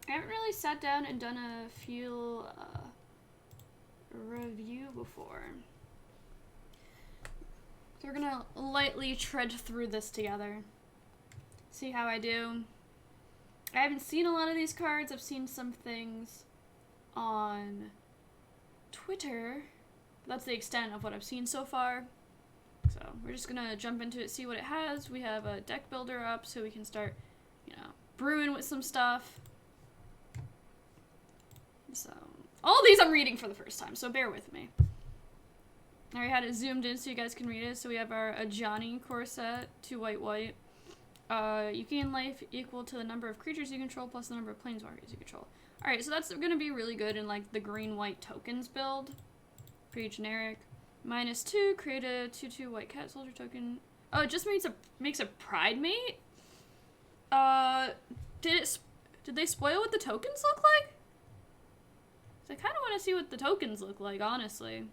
I haven't really sat down and done a field review before. So we're gonna lightly tread through this together. See how I do. I haven't seen a lot of these cards. I've seen some things on Twitter. That's the extent of what I've seen so far. So we're just gonna jump into it, see what it has. We have a deck builder up so we can start, you know, brewing with some stuff. So all these I'm reading for the first time, so bear with me. I already had it zoomed in so you guys can read it. So we have our Ajani core set, 2 white. You gain life equal to the number of creatures you control plus the number of planeswalkers you control. Alright, so that's gonna be really good in like the green-white tokens build. Pretty generic. -2, create a 2/2 white cat soldier token. Oh, it just makes a pride mate? Did they spoil what the tokens look like? I kind of want to see what the tokens look like, honestly.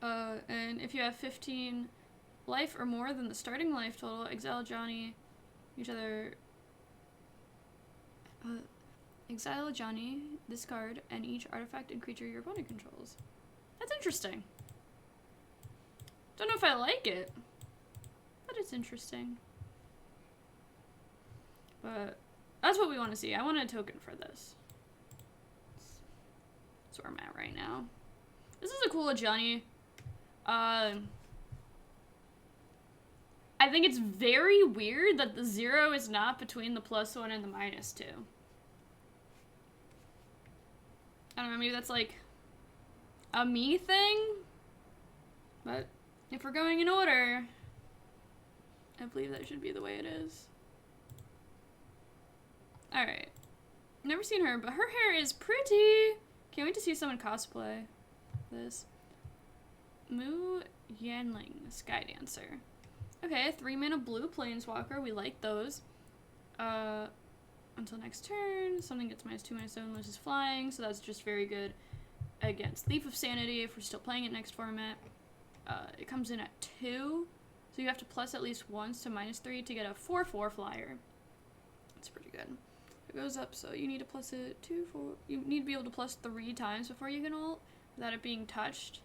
And if you have 15 life or more than the starting life total, exile Johnny, each other. Exile Johnny, discard, and each artifact and creature your opponent controls. That's interesting. Don't know if I like it, but it's interesting. But that's what we want to see. I want a token for this. That's where I'm at right now. This is a cool Johnny. I think it's very weird that the 0 is not between the +1 and the -2. I don't know, maybe that's like a me thing? But if we're going in order, I believe that should be the way it is. Alright. Never seen her, but her hair is pretty. Can't wait to see someone cosplay this. Mu Yanling, Sky Dancer. Okay, 3-mana blue planeswalker. We like those. Until next turn, something gets -2/-7, loses flying, so that's just very good against Leaf of Sanity if we're still playing it next format. It comes in at 2, so you have to plus at least once to -3 to get a 4/4 flyer. That's pretty good. It goes up, so you need to plus it 2, 4. You need to be able to plus 3 times before you can ult without it being touched.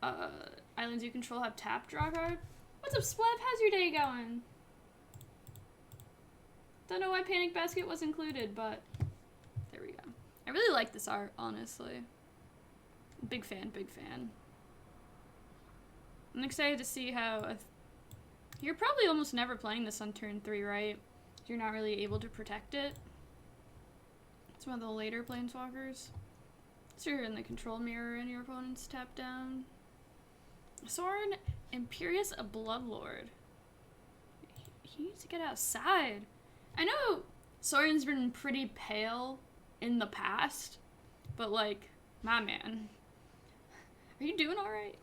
Islands you control have tap draw card. What's up, Splev? How's your day going? Don't know why Panic Basket was included, but there we go. I really like this art, honestly. Big fan, big fan. I'm excited to see how... You're probably almost never playing this on turn 3, right? You're not really able to protect it. It's one of the later planeswalkers. So you're in the control mirror and your opponent's tapped down. Sorin Imperious, a Bloodlord. He needs to get outside. I know Sorin's been pretty pale in the past, but like, my man. Are you doing alright?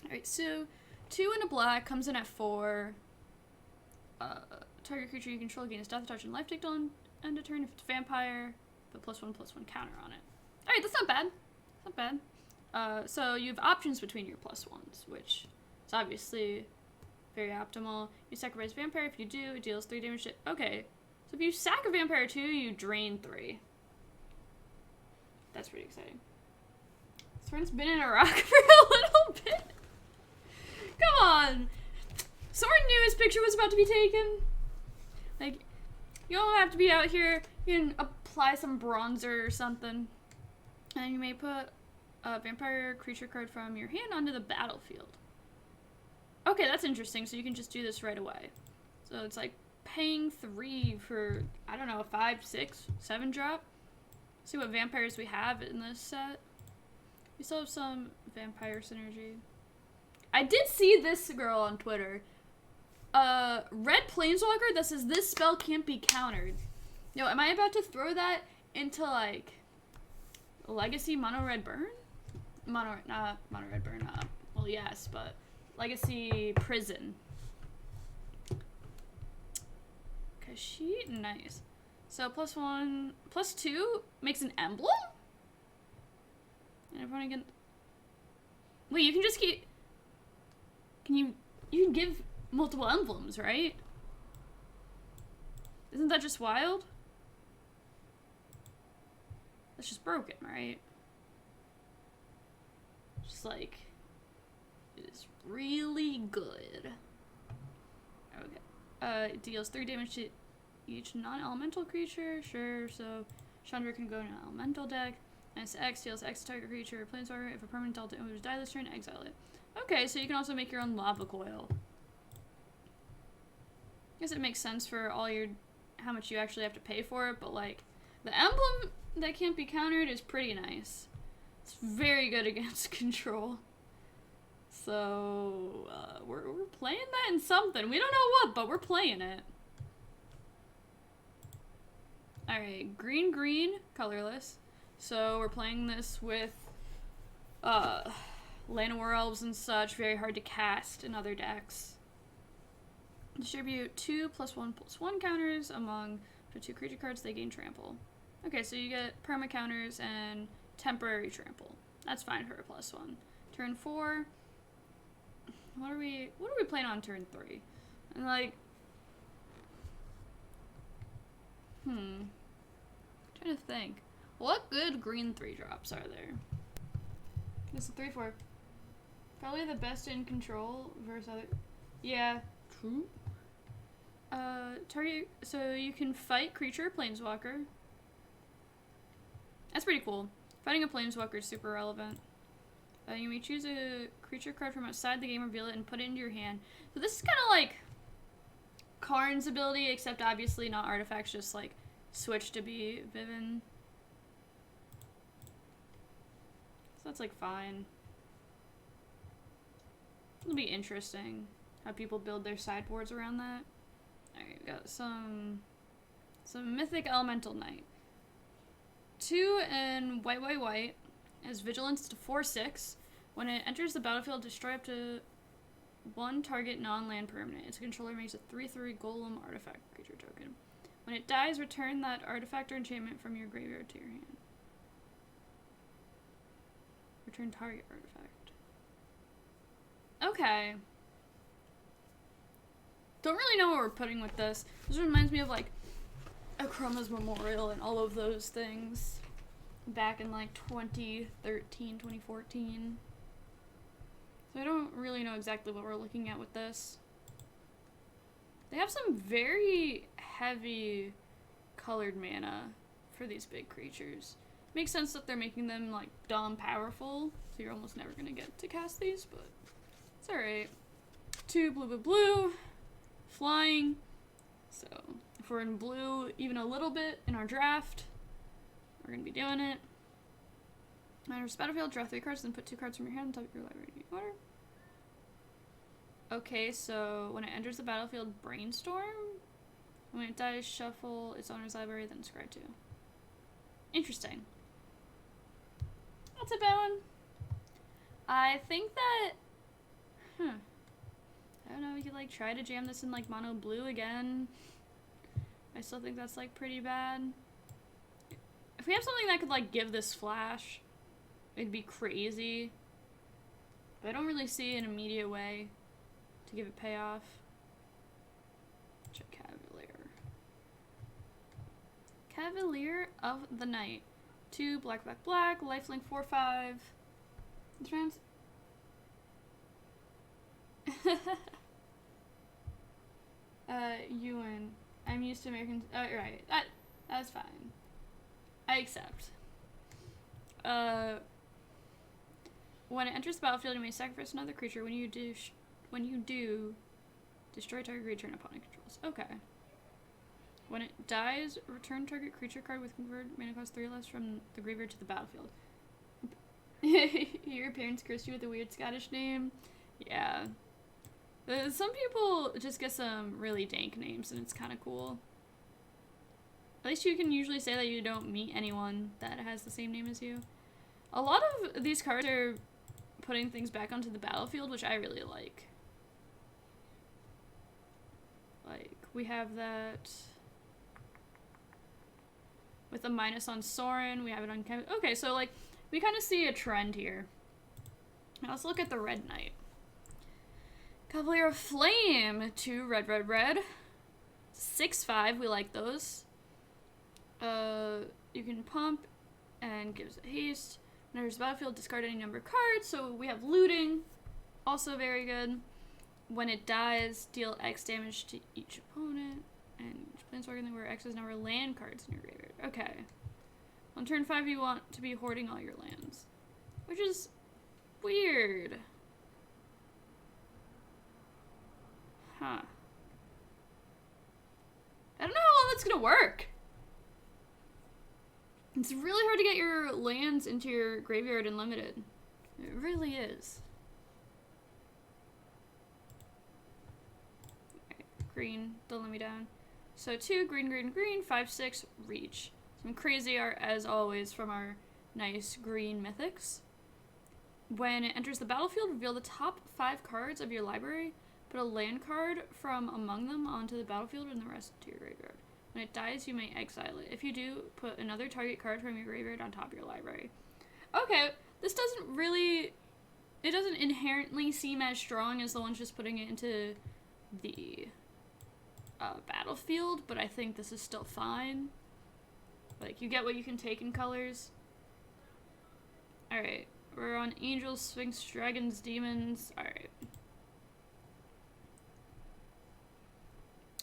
Alright, so 2 and a black comes in at 4. Target creature you control gains death touch and life take till end of turn. If it's vampire, put +1/+1 counter on it. Alright, that's not bad. That's not bad. So you have options between your +1s, which is obviously very optimal. You sacrifice vampire. If you do, it deals 3 damage to... Okay, so if you sack a vampire 2, you drain 3. That's pretty exciting. Soren's been in Iraq for a little bit. Come on! Soren knew his picture was about to be taken. Like, you don't have to be out here. You can apply some bronzer or something. And you may put a vampire creature card from your hand onto the battlefield. Okay, that's interesting. So you can just do this right away. So it's like paying 3 for, I don't know, a 5, 6, 7 drop. See what vampires we have in this set. We still have some vampire synergy. I did see this girl on Twitter. Red Planeswalker that says this spell can't be countered. Yo, am I about to throw that into like Legacy Mono Red Burn? Not Mono Red Burn, well yes, but Legacy Prison. Cause she nice. So +1, +2 makes an emblem? And everyone again. Wait, you can just keep. You can give multiple emblems, right? Isn't that just wild? That's just broken, right? Just like, it is really good. Okay. It deals 3 damage to each non-elemental creature. Sure, so Chandra can go in an elemental deck. And it's X, deals X to target creature or planeswalker. If a permanent delta image die this turn, exile it. Okay, so you can also make your own lava coil. I guess it makes sense for all your, how much you actually have to pay for it, but like, the emblem that can't be countered is pretty nice. It's very good against control. So, we're playing that in something. We don't know what, but we're playing it. Alright, green, colorless. So we're playing this with, Llanowar Elves and such, very hard to cast in other decks. Distribute 2+1/+1 counters among the 2 creature cards, they gain trample. Okay, so you get perma counters and temporary trample. That's fine for a +1. Turn 4. What are we playing on turn 3? And like, trying to think. What good green 3-drops are there? This is a 3/4. Probably the best in control versus other. Yeah, true. Target. So you can fight creature, planeswalker. That's pretty cool. Fighting a planeswalker is super relevant. You may choose a creature card from outside the game, reveal it, and put it into your hand. So this is kind of like Karn's ability, except obviously not artifacts, just like switch to be Vivin. So that's like fine. It'll be interesting how people build their sideboards around that. Alright, we got some Mythic Elemental Knight. 2 and white. Has vigilance to 4/6. When it enters the battlefield, destroy up to 1 target non-land permanent. Its controller makes a 3/3 golem artifact creature token. When it dies, return that artifact or enchantment from your graveyard to your hand. Return target artifact. Okay. Don't really know what we're putting with this. This reminds me of like Akroma's Memorial and all of those things back in like 2013, 2014. So I don't really know exactly what we're looking at with this. They have some very heavy colored mana for these big creatures. Makes sense that they're making them like dumb powerful, so you're almost never gonna get to cast these, but it's alright. 2 blue, flying. So if we're in blue even a little bit in our draft, we're gonna be doing it. Enters battlefield, draw 3 cards, then put 2 cards from your hand on top of your library order. Okay, so when it enters the battlefield, brainstorm. When it dies, shuffle its owner's library, then scry 2. Interesting. That's a bad one. I think that, I don't know, we could like try to jam this in like mono blue again. I still think that's like pretty bad. If we have something that could like give this flash, it'd be crazy. But I don't really see an immediate way to give it payoff. Check Cavalier of the Night. 2 black, lifelink 4/5. Trans. Ewan. I'm used to American. Right. That's fine. I accept. When it enters the battlefield, you may sacrifice another creature. When you do, destroy target creature and opponent controls. Okay. When it dies, return target creature card with converted mana cost 3 less from the graveyard to the battlefield. Your parents cursed you with a weird Scottish name. Yeah. Some people just get some really dank names, and it's kind of cool. At least you can usually say that you don't meet anyone that has the same name as you. A lot of these cards are putting things back onto the battlefield, which I really like. Like, we have that with a minus on Sorin. We have it on okay, so like, we kind of see a trend here. Now let's look at the Red Knight. Cavalier of Flame, 2 red. 6/5, we like those. You can pump and gives it haste. When enters the battlefield, discard any number of cards. So we have looting, also very good. When it dies, deal X damage to each opponent. And each planeswalker where X is number of land cards in your graveyard. Okay. On turn 5, you want to be hoarding all your lands. Which is weird. Huh. I don't know how well that's gonna work. It's really hard to get your lands into your graveyard in limited. It really is. Okay, green, don't let me down. So 2, green, green, green, 5, 6, reach. Some crazy art as always from our nice green mythics. When it enters the battlefield, reveal the top 5 cards of your library. Put a land card from among them onto the battlefield and the rest to your graveyard. When it dies, you may exile it. If you do, put another target card from your graveyard on top of your library. Okay, this doesn't really... It doesn't inherently seem as strong as the ones just putting it into the battlefield, but I think this is still fine. Like, you get what you can take in colors. Alright, we're on Angels, Sphinx, Dragons, Demons. Alright.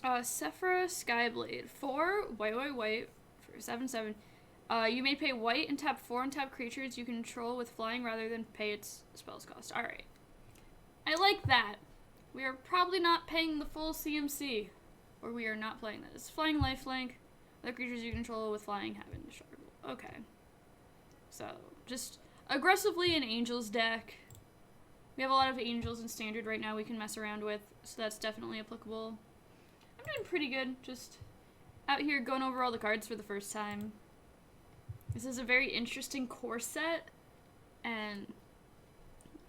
Sephra Skyblade. 4, white, for 7/7. You may pay white and tap 4 untapped creatures you control with flying rather than pay its spells cost. Alright. I like that. We are probably not paying the full CMC. Or we are not playing this. Flying lifelink. Other creatures you control with flying have indestructible. Okay. So, just aggressively an Angels deck. We have a lot of Angels in Standard right now we can mess around with, so that's definitely applicable. I'm doing pretty good, just out here going over all the cards for the first time. This is a very interesting core set, and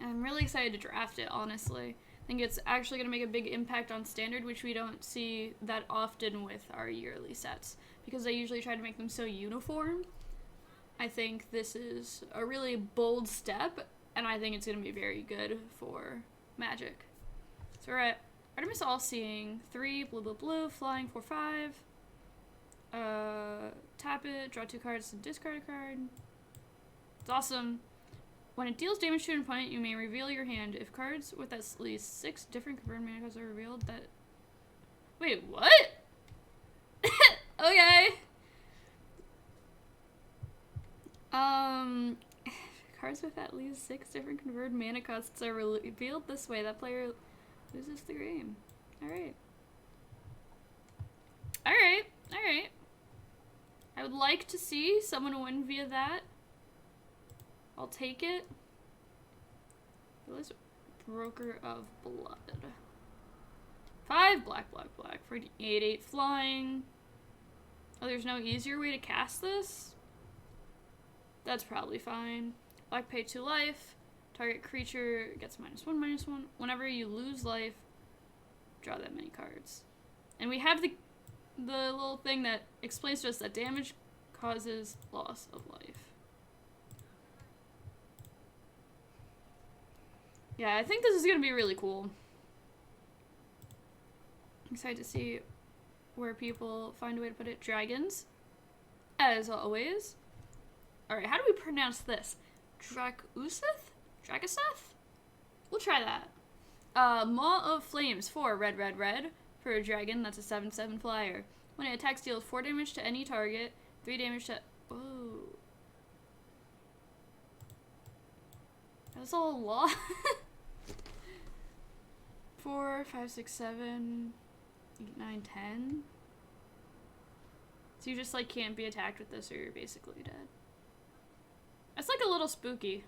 I'm really excited to draft it, honestly. I think it's actually going to make a big impact on Standard, which we don't see that often with our yearly sets, because I usually try to make them so uniform. I think this is a really bold step, and I think it's going to be very good for Magic. So we're at Artemis All-Seeing, 3, blue, blue, blue, flying 4/5. Tap it, draw 2 cards, and discard a card. It's awesome. When it deals damage to an opponent, you may reveal your hand. If cards with at least 6 different confirmed mana cards are revealed, that... Wait, what? Okay. Cards with at least 6 different converted mana costs are revealed this way. That player loses the game. Alright. Alright. I would like to see someone win via that. I'll take it. Let's Broker of Blood. 5 black for 8/8 flying. Oh, there's no easier way to cast this? That's probably fine. Black, pay 2 life. Target creature gets -1/-1. Whenever you lose life, draw that many cards. And we have the little thing that explains to us that damage causes loss of life. Yeah, I think this is going to be really cool. I'm excited to see where people find a way to put it. Dragons, as always. Alright, how do we pronounce this? Drakuseth? We'll try that. Maw of Flames, 4, red, for a dragon. That's a 7/7 flyer. When it attacks, deals 4 damage to any target, 3 damage to... Oh. That's a lot. 4, 5, 6, 7, 8, 9, 10. So you just, like, can't be attacked with this or you're basically dead. That's, like, a little spooky.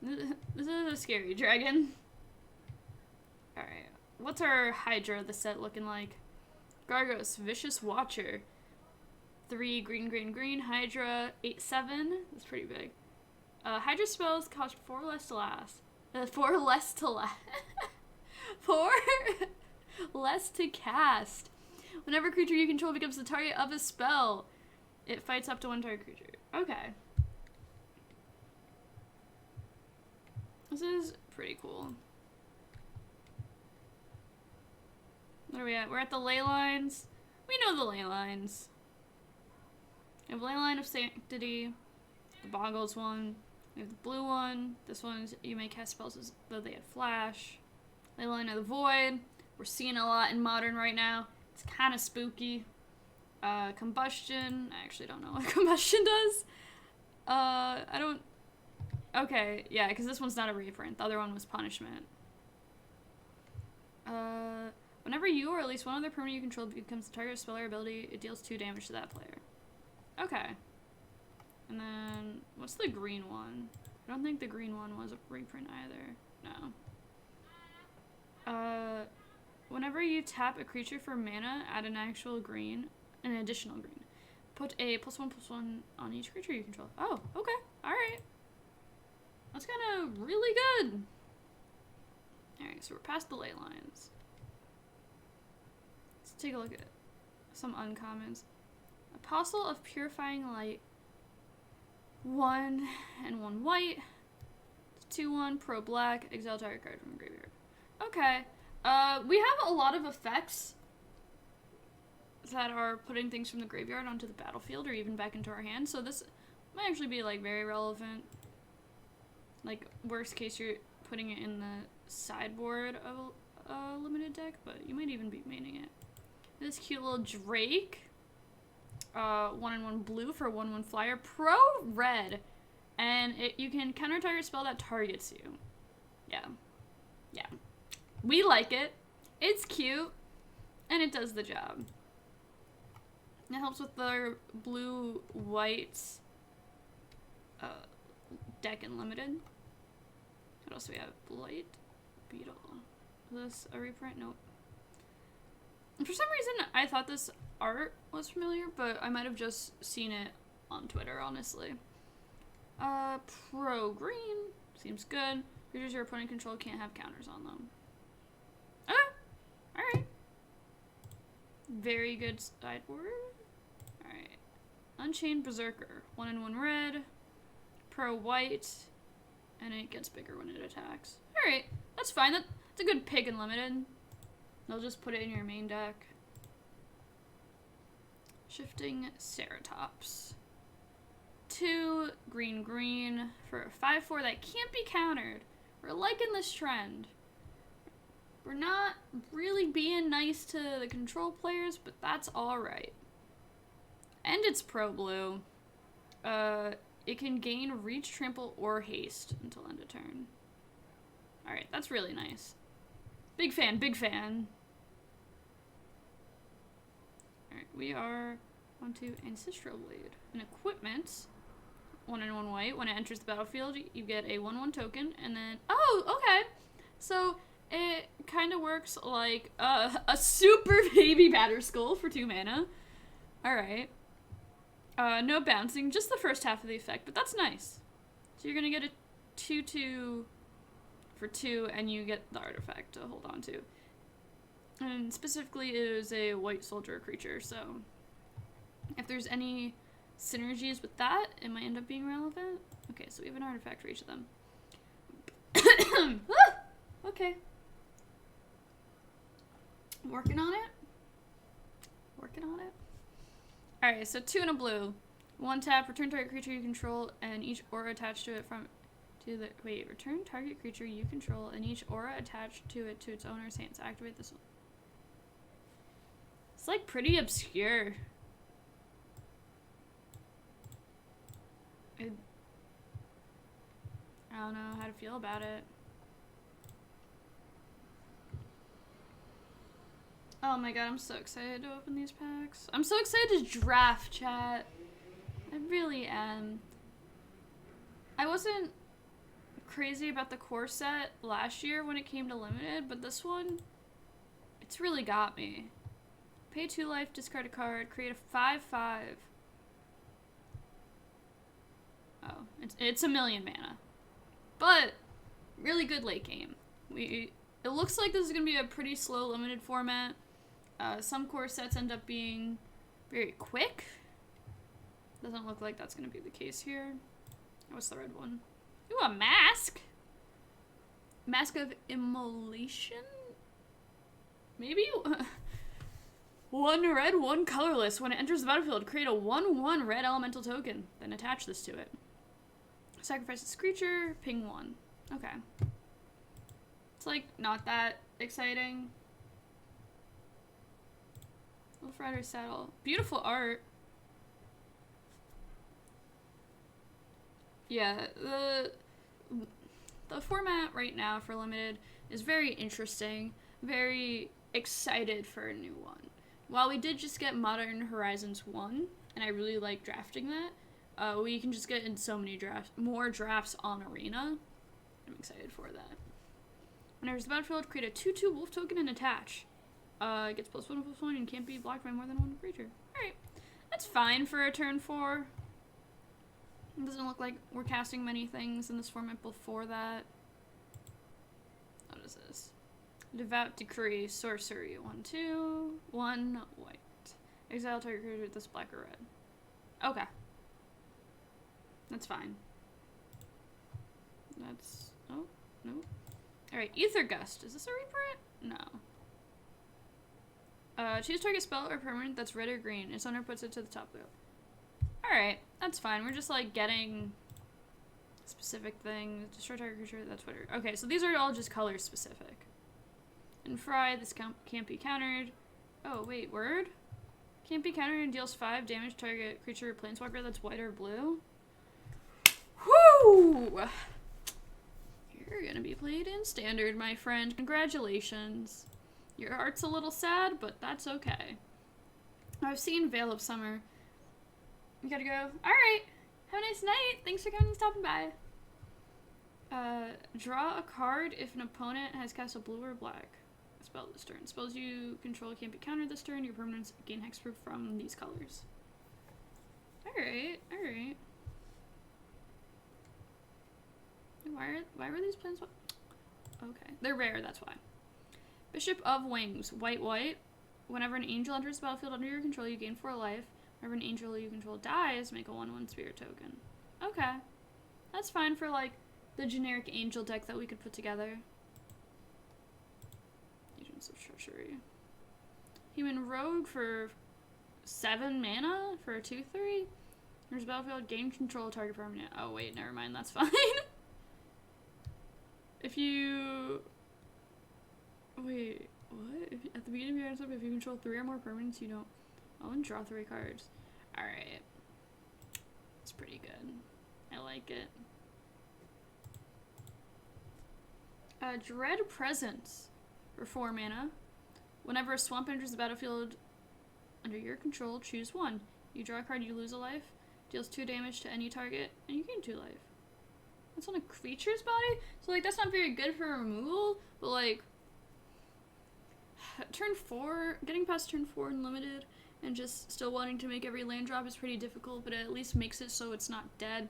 This is a scary dragon. Alright. What's our Hydra of the set looking like? Gargos, Vicious Watcher. 3, green, Hydra, 8/7. That's pretty big. Hydra spells cost 4 less to last. 4 less to last. 4 less to cast. Whenever a creature you control becomes the target of a spell, it fights up to 1 target creature. Okay. This is pretty cool. What are we at? We're at the ley lines. We know the ley lines. We have Leyline of Sanctity, the Boggles one. We have the blue one. This one's you may cast spells as though they had flash. Leyline of the Void. We're seeing a lot in Modern right now. It's kind of spooky. Combustion. I actually don't know what Combustion does. I don't... Okay, yeah, because this one's not a reprint. The other one was Punishment. Whenever you or at least one other permanent you control becomes the target of spell or ability, it deals 2 damage to that player. Okay. And then, what's the green one? I don't think the green one was a reprint either. No. Whenever you tap a creature for mana, add an additional green. Put a +1/+1 on each creature you control. Oh, okay. Alright. That's kind of really good. Alright, so we're past the ley lines. Let's take a look at some uncommons. Apostle of Purifying Light. 1 and 1 white. 2/1, pro black, exile target card from the graveyard. Okay. We have a lot of effects that are putting things from the graveyard onto the battlefield or even back into our hand, so this might actually be like very relevant. Like, worst case, you're putting it in the sideboard of a limited deck, but you might even be maining it. This cute little Drake. 1 and 1 blue for 1/1 flyer. Pro red. And you can counter target spell that targets you. Yeah. Yeah. We like it. It's cute. And it does the job. It helps with the blue-white deck and limited. What else do we have? Blight Beetle. Is this a reprint? Nope. And for some reason, I thought this art was familiar, but I might have just seen it on Twitter, honestly. Pro green. Seems good. Creatures your opponent control can't have counters on them. Okay. Alright. Very good sideboard. Alright. Unchained Berserker. 1 and 1 red. Pro white. And it gets bigger when it attacks. Alright. That's fine. That's a good pick in limited. They'll just put it in your main deck. Shifting Ceratops. 2 green for a 5/4 that can't be countered. We're liking this trend. We're not really being nice to the control players, but that's alright. And it's pro blue. It can gain reach, trample, or haste until end of turn. Alright, that's really nice. Big fan, big fan. Alright, we are onto Ancestral Blade. An equipment. 1 and 1 white. When it enters the battlefield, you get a 1/1 token, and then... Oh, okay! So, it kind of works like a super baby Batterskull for 2 mana. Alright. No bouncing, just the first half of the effect, but that's nice. So you're gonna get a 2/2 for 2, and you get the artifact to hold on to. And specifically, it is a white soldier creature, so if there's any synergies with that, it might end up being relevant. Okay, so we have an artifact for each of them. Ah! Okay. Working on it. Working on it. Alright, so 2 and a blue. 1 tap, return target creature you control, and each aura attached to it from... Wait, return target creature you control, and each aura attached to it to its owner's hands. Activate this one. It's like pretty obscure. I don't know how to feel about it. Oh my god, I'm so excited to open these packs. I'm so excited to draft, chat. I really am. I wasn't crazy about the core set last year when it came to limited, but this one, it's really got me. Pay 2 life, discard a card, create a 5/5. Oh, it's a 1,000,000 mana. But, really good late game. It looks like this is going to be a pretty slow limited format. Some core sets end up being very quick. Doesn't look like that's going to be the case here. What's the red one? Ooh, a mask? Mask of Immolation? Maybe? 1 red, 1 colorless. When it enters the battlefield, create a 1/1 red elemental token. Then attach this to it. Sacrifice this creature, ping 1. Okay. It's like not that exciting. Wolf Rider Saddle. Beautiful art. Yeah, the format right now for Limited is very interesting. Very excited for a new one. While we did just get Modern Horizons 1, and I really like drafting that, we can just get in so many more drafts on Arena. I'm excited for that. When enters the battlefield, create a 2/2 wolf token and attach. It gets +1/+1 and can't be blocked by more than 1 creature. Alright, that's fine for a turn 4. It doesn't look like we're casting many things in this format before that. What is this? Devout Decree, Sorcery. 1/2, 1 white. Exile target creature with this black or red. Okay. That's fine. That's... oh, no. Alright, Ether Gust. Is this a reprint? No. Choose target spell or permanent that's red or green. Its owner puts it to the top row. Alright, that's fine. We're just like getting specific things. Destroy target creature, that's whatever. Okay, so these are all just color specific. And Fry, this can't be countered. Oh, wait, word? Can't be countered and deals 5 damage to target creature or planeswalker that's white or blue. Whoo! You're gonna be played in standard, my friend. Congratulations. Your art's a little sad, but that's okay. I've seen Veil of Summer. You gotta go. Alright. Have a nice night. Thanks for coming and stopping by. Draw a card if an opponent has cast a blue or black spell this turn. Spells you control can't be countered this turn. Your permanents gain hexproof from these colors. Alright, alright. Why were these plans? Okay, they're rare, that's why. Bishop of Wings, white, white. Whenever an angel enters the battlefield under your control, you gain 4 life. Whenever an angel you control dies, make a 1/1 spirit token. Okay. That's fine for, like, the generic angel deck that we could put together. Agents of Treachery. Human Rogue for 7 mana for a 2/3. There's battlefield, gain control of target permanent. Oh, wait, never mind, that's fine. If you... wait, what? At the beginning of your step, if you control 3 or more permanents, you don't... oh, and draw 3 cards. Alright. It's pretty good. I like it. Dread Presence for 4 mana. Whenever a swamp enters the battlefield under your control, choose 1. You draw a card, you lose a life. Deals 2 damage to any target, and you gain 2 life. That's on a creature's body? So, like, that's not very good for removal, but, like, turn 4, getting past turn 4 in Limited and just still wanting to make every land drop is pretty difficult, but it at least makes it so it's not dead.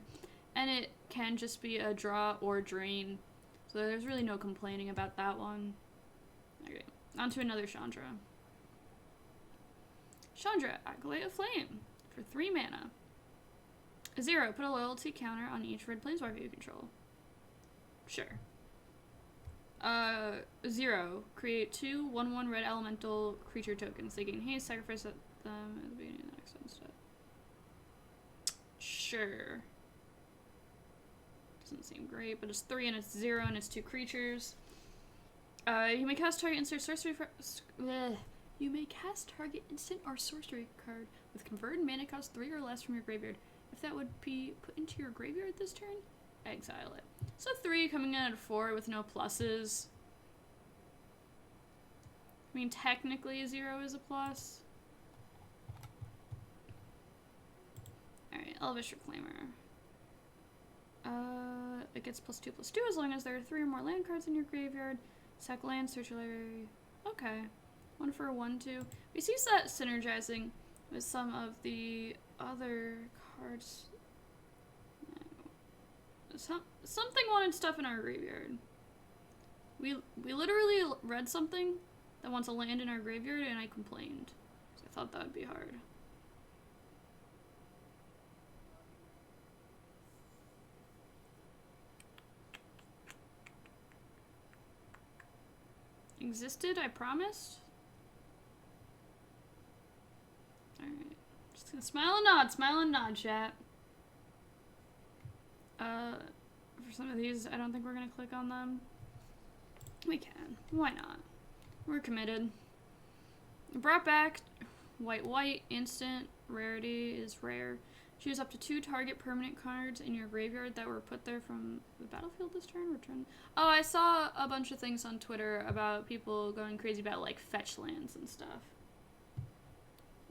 And it can just be a draw or drain. So there's really no complaining about that one. Okay, on to another Chandra. Chandra, Acolyte of Flame for 3 mana. 0, put a loyalty counter on each red planeswalker you control. Sure. 0, create 2 1/1 red elemental creature tokens. They gain haste, sacrifice them at the beginning of the next step. Sure. Doesn't seem great, but it's 3 and it's 0 and it's 2 creatures. You may cast target instant sorcery You may cast target instant or sorcery card with converted mana cost 3 or less from your graveyard. If that would be put into your graveyard this turn, exile it. So 3 coming in at 4 with no pluses. I mean, technically 0 is a plus. Alright, Elvish Reclaimer. It gets +2/+2 as long as there are 3 or more land cards in your graveyard. Sack land, search your library. Okay. 1 for 1/2. We see that synergizing with some of the other cards. Something wanted stuff in our graveyard. We literally read something that wants a land in our graveyard and I complained. So I thought that would be hard. Existed, I promised. Smile and nod, chat. For some of these, I don't think we're gonna click on them. We can. Why not? We're committed. Brought back white, instant, rarity is rare. Choose up to 2 target permanent cards in your graveyard that were put there from the battlefield this turn. Return. Oh, I saw a bunch of things on Twitter about people going crazy about, like, fetch lands and stuff.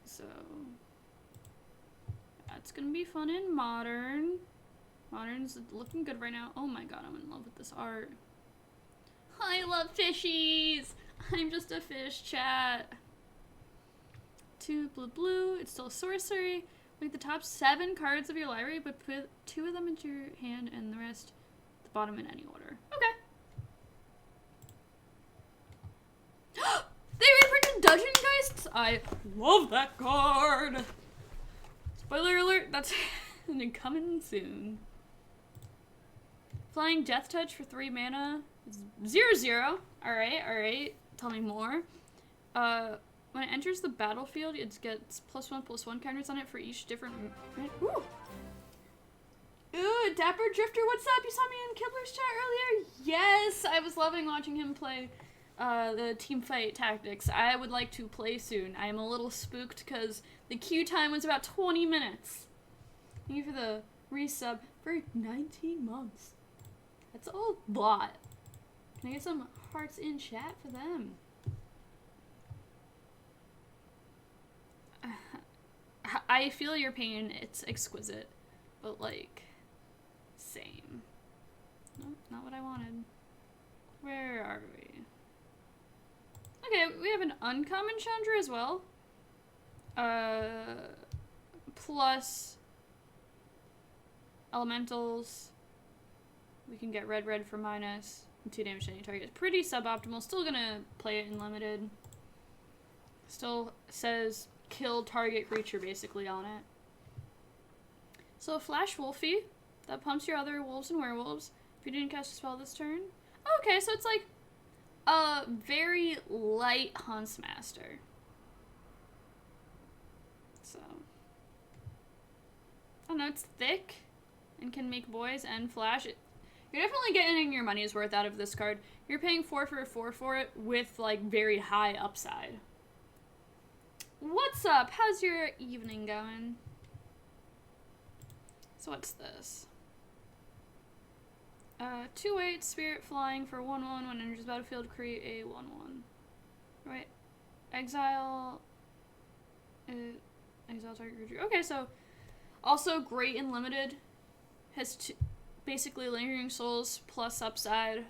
So, that's gonna be fun in Modern. Modern's looking good right now. Oh my god, I'm in love with this art. I love fishies! I'm just a fish, chat. 2 blue. It's still a sorcery. Make the top 7 cards of your library, but put 2 of them into your hand and the rest at the bottom in any order. Okay. They reprinted Dungeon Geists? I love that card! Spoiler alert, that's coming soon. Flying Death Touch for 3 mana. It's 0/0. Alright. Tell me more. When it enters the battlefield, it gets +1/+1 counters on it for each different... Ooh! Ooh, Dapper Drifter, what's up? You saw me in Kibler's chat earlier? Yes! I was loving watching him play the team fight tactics. I would like to play soon. I am a little spooked because the queue time was about 20 minutes. Thank you for the resub for 19 months. That's a lot. Can I get some hearts in chat for them? I feel your pain. It's exquisite. But, like, same. Nope, not what I wanted. Where are we? Okay, we have an uncommon Chandra as well. Plus elementals. We can get red for minus. 2 damage to any target. Pretty suboptimal. Still gonna play it in limited. Still says kill target creature basically on it. So Flash Wolfie. That pumps your other wolves and werewolves if you didn't cast a spell this turn. Okay, so it's like a very light Huntsmaster. So I don't know, it's thick and can make boys and flash. You're definitely getting your money's worth out of this card. You're paying 4 for a 4 for it with, like, very high upside. What's up? How's your evening going? So what's this? 2/8 Spirit Flying for 1/1. When enters battlefield, create a 1/1. Right. Exile target creature. Okay, so also great in limited. Has basically Lingering Souls plus upside.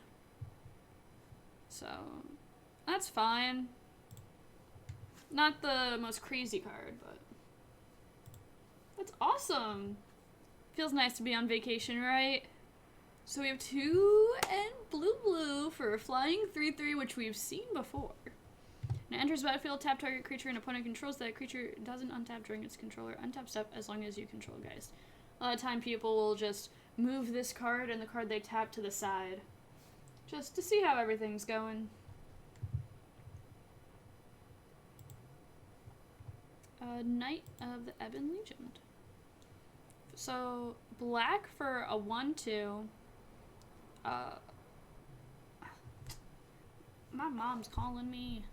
So, that's fine. Not the most crazy card, but that's awesome. Feels nice to be on vacation, right? So we have 2 and blue for a flying 3/3, which we've seen before. And it enters battlefield, tap target creature and opponent controls. That creature doesn't untap during its controller. Untap step as long as you control Geist. A lot of time people will just move this card and the card they tap to the side. Just to see how everything's going. Knight of the Ebon Legion. So, black for a 1/2. My mom's calling me.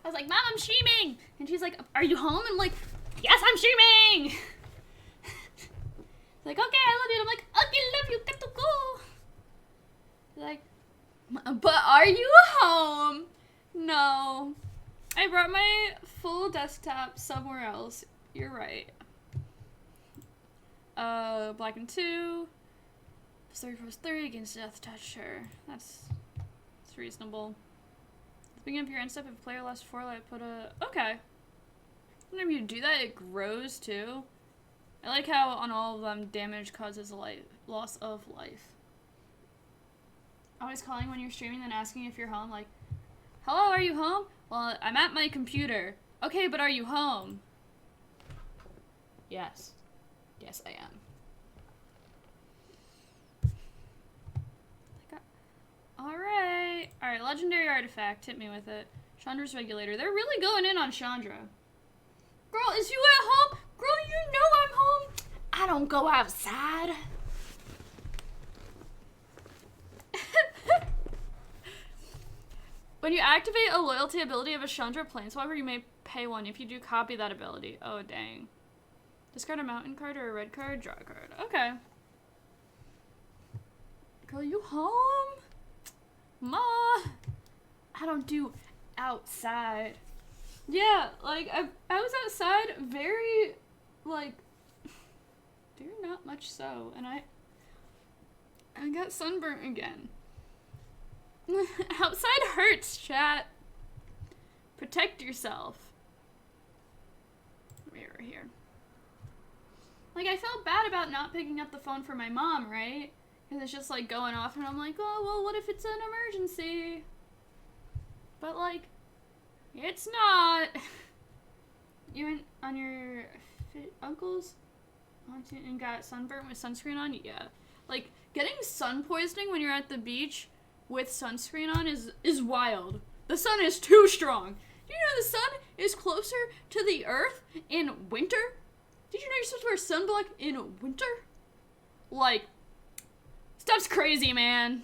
I was like, Mom, I'm streaming! And she's like, are you home? And I'm like, yes, I'm streaming! She's like, okay, I love you. And I'm like, okay, love you, got to go. She's like, but are you home? No. I brought my full desktop somewhere else. You're right. Black and 2. +3/+3 against Death Touch, sure. That's reasonable. Beginning of your end step, if a player lost 4 life, put a... Okay. Whenever you do that, it grows too. I like how on all of them, damage causes a loss of life. Always calling when you're streaming, then asking if you're home. Like, hello, are you home? Well, I'm at my computer. Okay, but are you home? Yes. Yes, I am. Alright. Alright, legendary artifact. Hit me with it. Chandra's regulator. They're really going in on Chandra. Girl, is you at home? Girl, you know I'm home. I don't go outside. When you activate a loyalty ability of a Chandra Planeswalker, you may pay one. If you do, copy that ability. Oh, dang. Discard a mountain card or a red card, draw a card. Okay. Girl, you home? Ma! I don't do outside. Yeah, like, I was outside very, like, very not much so, and I got sunburnt again. Outside hurts, chat. Protect yourself. Mirror here. Like, I felt bad about not picking up the phone for my mom, right? Because it's just, like, going off, and I'm like, oh, well, what if it's an emergency? But, like, it's not. You went on your uncle's and got sunburnt with sunscreen on? Yeah. Like, getting sun poisoning when you're at the beach with sunscreen on is wild. The sun is too strong. Do you know the sun is closer to the earth in winter? Did you know you're supposed to wear sunblock in winter? Like, stuff's crazy, man.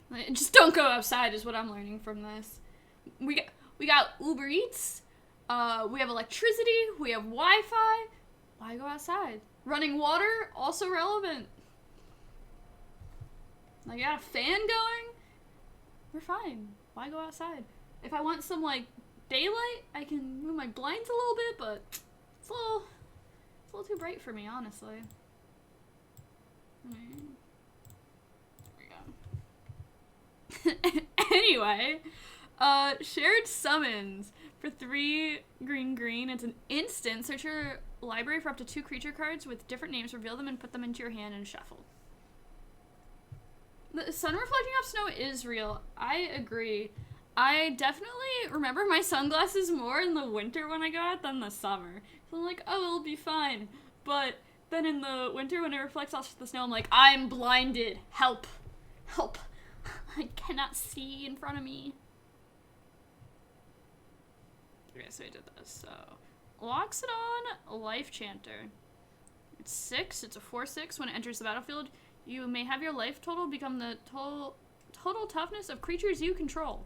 Like, just don't go outside is what I'm learning from this. We got Uber Eats. We have electricity. We have Wi-Fi. Why go outside? Running water, also relevant. Like, I got a fan going. We're fine. Why go outside? If I want some, like, daylight, I can move my blinds a little bit, but it's a little too bright for me, honestly. There we go. Anyway, shared summons for 3 green. It's an instant. Search your library for up to 2 creature cards with different names, reveal them, and put them into your hand and shuffle. The sun reflecting off snow is real. I agree. I definitely remember my sunglasses more in the winter when I go out than the summer. So I'm like, oh, it'll be fine. But then in the winter when it reflects off the snow, I'm like, I'm blinded. Help. Help. I cannot see in front of me. Okay, so I did this. So, Loxodon Life Chanter. It's 6. It's a 4/6. When it enters the battlefield, you may have your life total become the total toughness of creatures you control.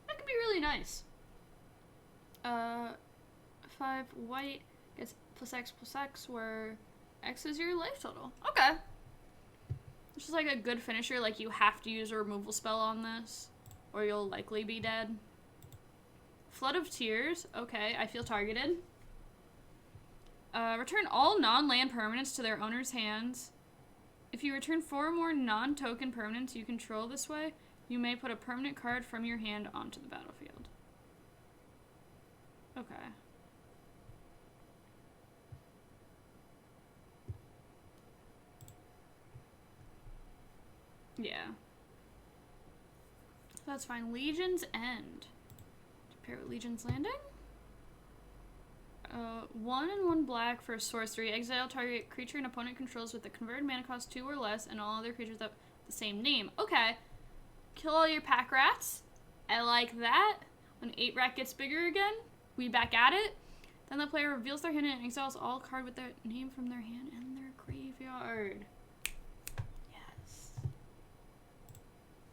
That could be really nice. 5 white gets +X, where X is your life total. Okay. This is like a good finisher, like you have to use a removal spell on this, or you'll likely be dead. Flood of Tears. Okay, I feel targeted. Return all non-land permanents to their owner's hands. If you return 4 more non-token permanents you control this way, you may put a permanent card from your hand onto the battlefield. Okay. Yeah. That's fine. Legion's End. Pair with Legion's Landing. 1 and 1 black for a sorcery. Exile target creature an opponent controls with the converted mana cost 2 or less, and all other creatures have the same name. Okay. Kill all your pack rats. I like that. When 8 rat gets bigger again, we back at it. Then the player reveals their hand and exiles all card with their name from their hand and their graveyard. Yes.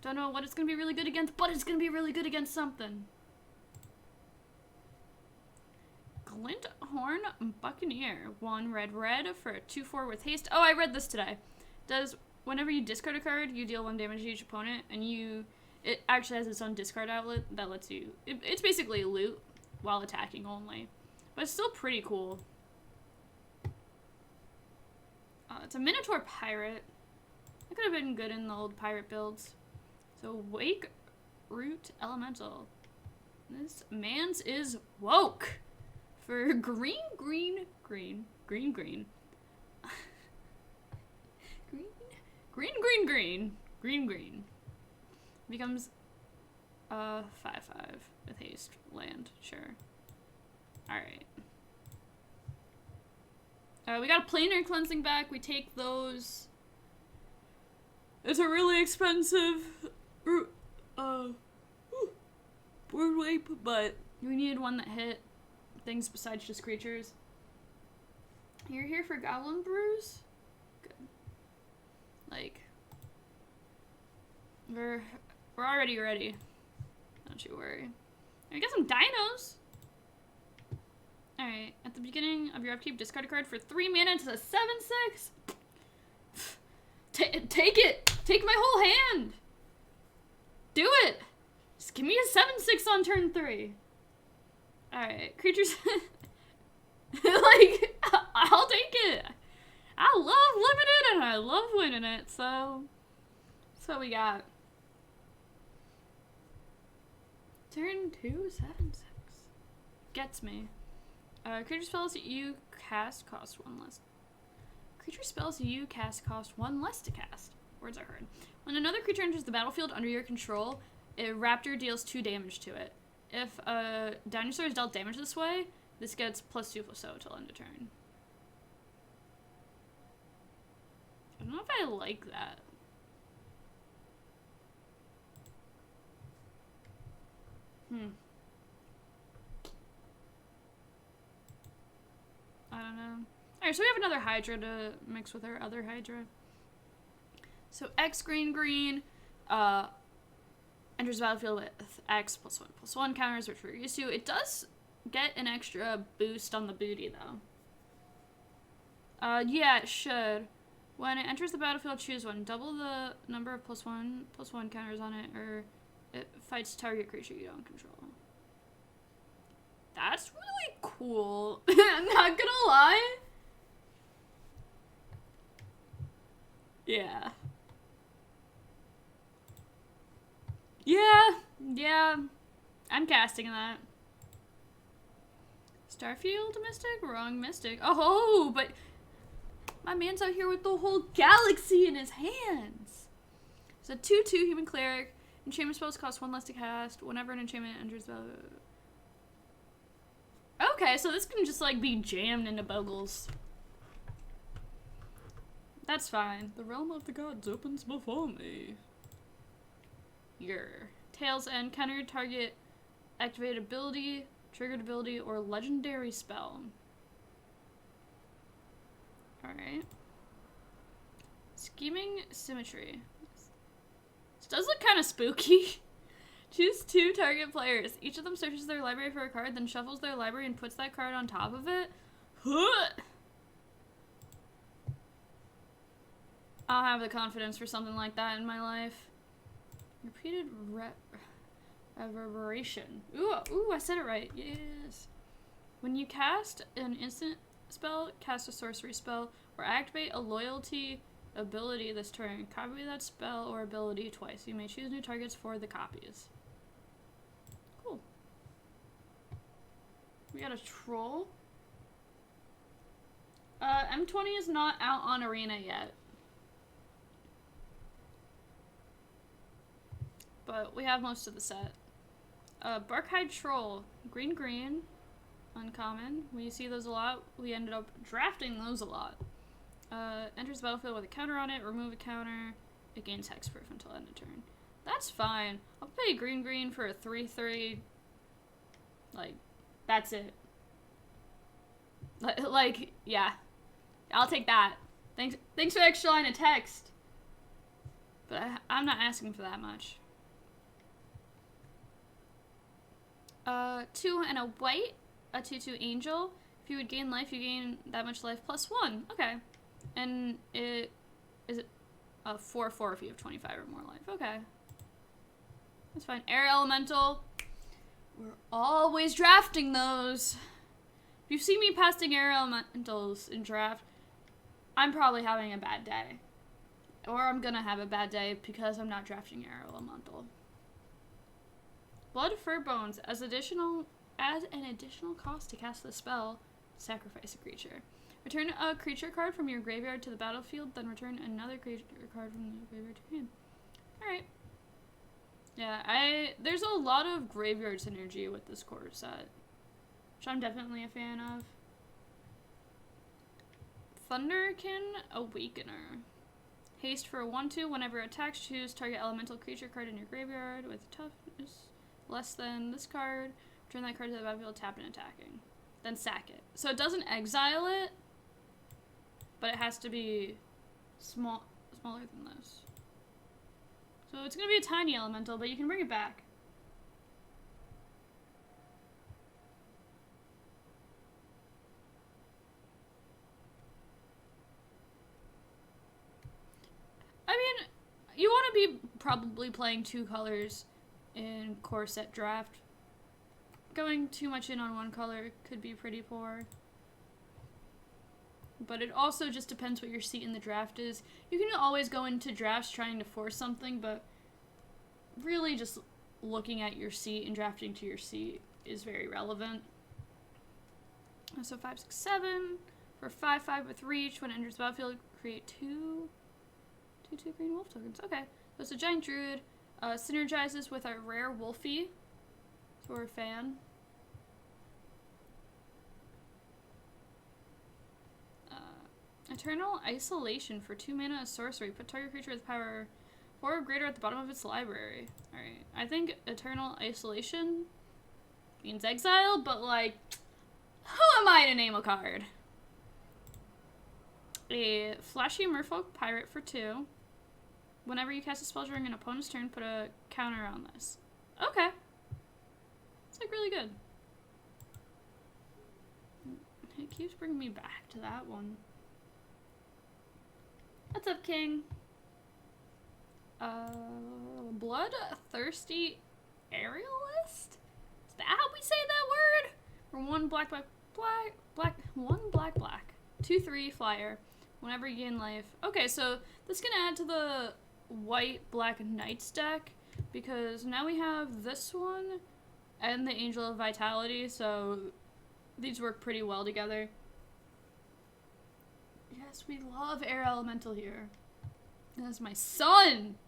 Don't know what it's gonna be really good against, but it's gonna be really good against something. Glinthorn Buccaneer. 1 red for a 2/4 with haste. Oh, I read this today. Does whenever you discard a card, you deal 1 damage to each opponent, and it actually has its own discard outlet that lets you. It's basically loot while attacking only, but it's still pretty cool. It's a Minotaur pirate. That could have been good in the old pirate builds. So Wake Root Elemental. This man's is woke. For green. Green. Green, green. Becomes a 5/5 with haste land. Sure. Alright. We got a planar cleansing back. We take those. It's a really expensive board wipe, but we needed one that hit things besides just creatures. You're here for Goblin Brews? Good. Like, we're already ready. Don't you worry. We got some dinos. Alright, at the beginning of your upkeep, discard a card for 3 mana. It's a 7/6. Take it! Take my whole hand! Do it! Just give me a 7/6 on turn 3. Alright, creatures. Like, I'll take it. I love limited and I love winning it, so. That's what we got. Turn 2, 7/6. Gets me. Creature spells you cast cost 1 less. Creature spells you cast cost 1 less to cast. Words are hard. When another creature enters the battlefield under your control, a raptor deals 2 damage to it. If a dinosaur is dealt damage this way, this gets +2/+0 till end of turn. I don't know if I like that. I don't know. Alright, so we have another Hydra to mix with our other Hydra. So X green green enters the battlefield with X +1/+1 counters, which we're used to. It does get an extra boost on the booty though. Yeah, it should. When it enters the battlefield, choose one. Double the number of +1/+1 counters on it, or it fights target creature you don't control. That's really cool. I'm not gonna lie. Yeah. Yeah. I'm casting that. Starfield Mystic? Wrong Mystic. Oh, but my man's out here with the whole galaxy in his hands. It's a 2/2 human cleric. Enchantment spells cost 1 less to cast. Whenever an enchantment enters the... Okay, so this can just like be jammed into Bogles. That's fine. The realm of the gods opens before me. Your Tail's End. Counter target activated ability, triggered ability, or legendary spell. Alright. Scheming Symmetry. This does look kind of spooky. Choose 2 target players. Each of them searches their library for a card, then shuffles their library and puts that card on top of it. I don't have the confidence for something like that in my life. Repeated reverberation. Ooh, I said it right. Yes. When you cast an instant spell, cast a sorcery spell, or activate a loyalty ability this turn, copy that spell or ability twice. You may choose new targets for the copies. Cool. We got a troll. M20 is not out on Arena yet. But we have most of the set. Barkhide Troll. Green, green. Uncommon. We see those a lot. We ended up drafting those a lot. Enters the battlefield with a counter on it. Remove a counter. It gains hexproof until end of turn. That's fine. I'll pay green, green for a 3/3. Like, that's it. Like, yeah. I'll take that. Thanks for the extra line of text. But I'm not asking for that much. 2 and a white, a 2/2 angel. If you would gain life, you gain that much life +1. Okay. And is it a 4/4 if you have 25 or more life. Okay. That's fine. Air Elemental. We're always drafting those. If you see me passing Air Elementals in draft, I'm probably having a bad day. Or I'm gonna have a bad day because I'm not drafting Air Elemental. Blood Fur Bones. As an additional cost to cast the spell, sacrifice a creature. Return a creature card from your graveyard to the battlefield, then return another creature card from the graveyard to your hand. Alright. Yeah, there's a lot of graveyard synergy with this core set, which I'm definitely a fan of. Thunderkin Awakener. Haste for 1/2. Whenever attacks, choose target elemental creature card in your graveyard with toughness less than this card. Return that card to the battlefield tapped and attacking. Then sack it. So it doesn't exile it, but it has to be smaller than this. So it's going to be a tiny elemental, but you can bring it back. I mean, you want to be probably playing 2 colors in core set draft. Going too much in on one color could be pretty poor. But it also just depends what your seat in the draft is. You can always go into drafts trying to force something, but really just looking at your seat and drafting to your seat is very relevant. So 5, 6, 7 for 5/5 with reach. When it enters the battlefield, create 2 green wolf tokens. Okay, so it's a giant druid. Synergizes with our rare Wolfie, so we're a fan. Eternal Isolation for 2 mana, a sorcery. Put target creature with power 4 or greater at the bottom of its library. Alright, I think Eternal Isolation means exile, but like, who am I to name a card? A Flashy Merfolk Pirate for 2. Whenever you cast a spell during an opponent's turn, put a counter on this. Okay. It's like really good. It keeps bringing me back to that one. What's up, King? Bloodthirsty Aerialist? Is that how we say that word? For 1 black. 2/3 flyer. Whenever you gain life. Okay, so this can add to the white black knights deck because now we have this one and the Angel of Vitality, so these work pretty well together. Yes, we love Air Elemental here. That's my son!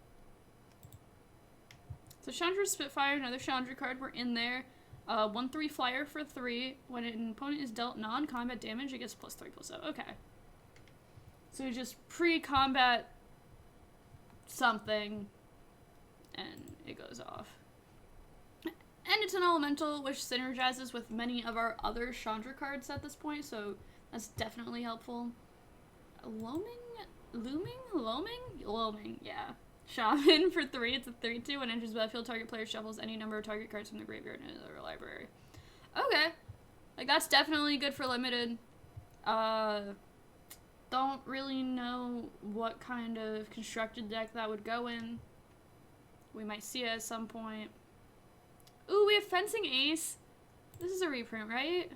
So Chandra Spitfire, another Chandra card, we're in there. 1/3 flyer for 3. When an opponent is dealt non-combat damage, it gets +3/+0. Okay. So we just pre-combat something, and it goes off. And it's an elemental, which synergizes with many of our other Chandra cards at this point, so that's definitely helpful. Loaming, yeah. Shaman for 3, it's a 3/2. When it enters the battlefield, target player shuffles any number of target cards from the graveyard into their library. Okay. Like, that's definitely good for limited. Don't really know what kind of constructed deck that would go in. We might see it at some point. Ooh, we have Fencing Ace. This is a reprint, right?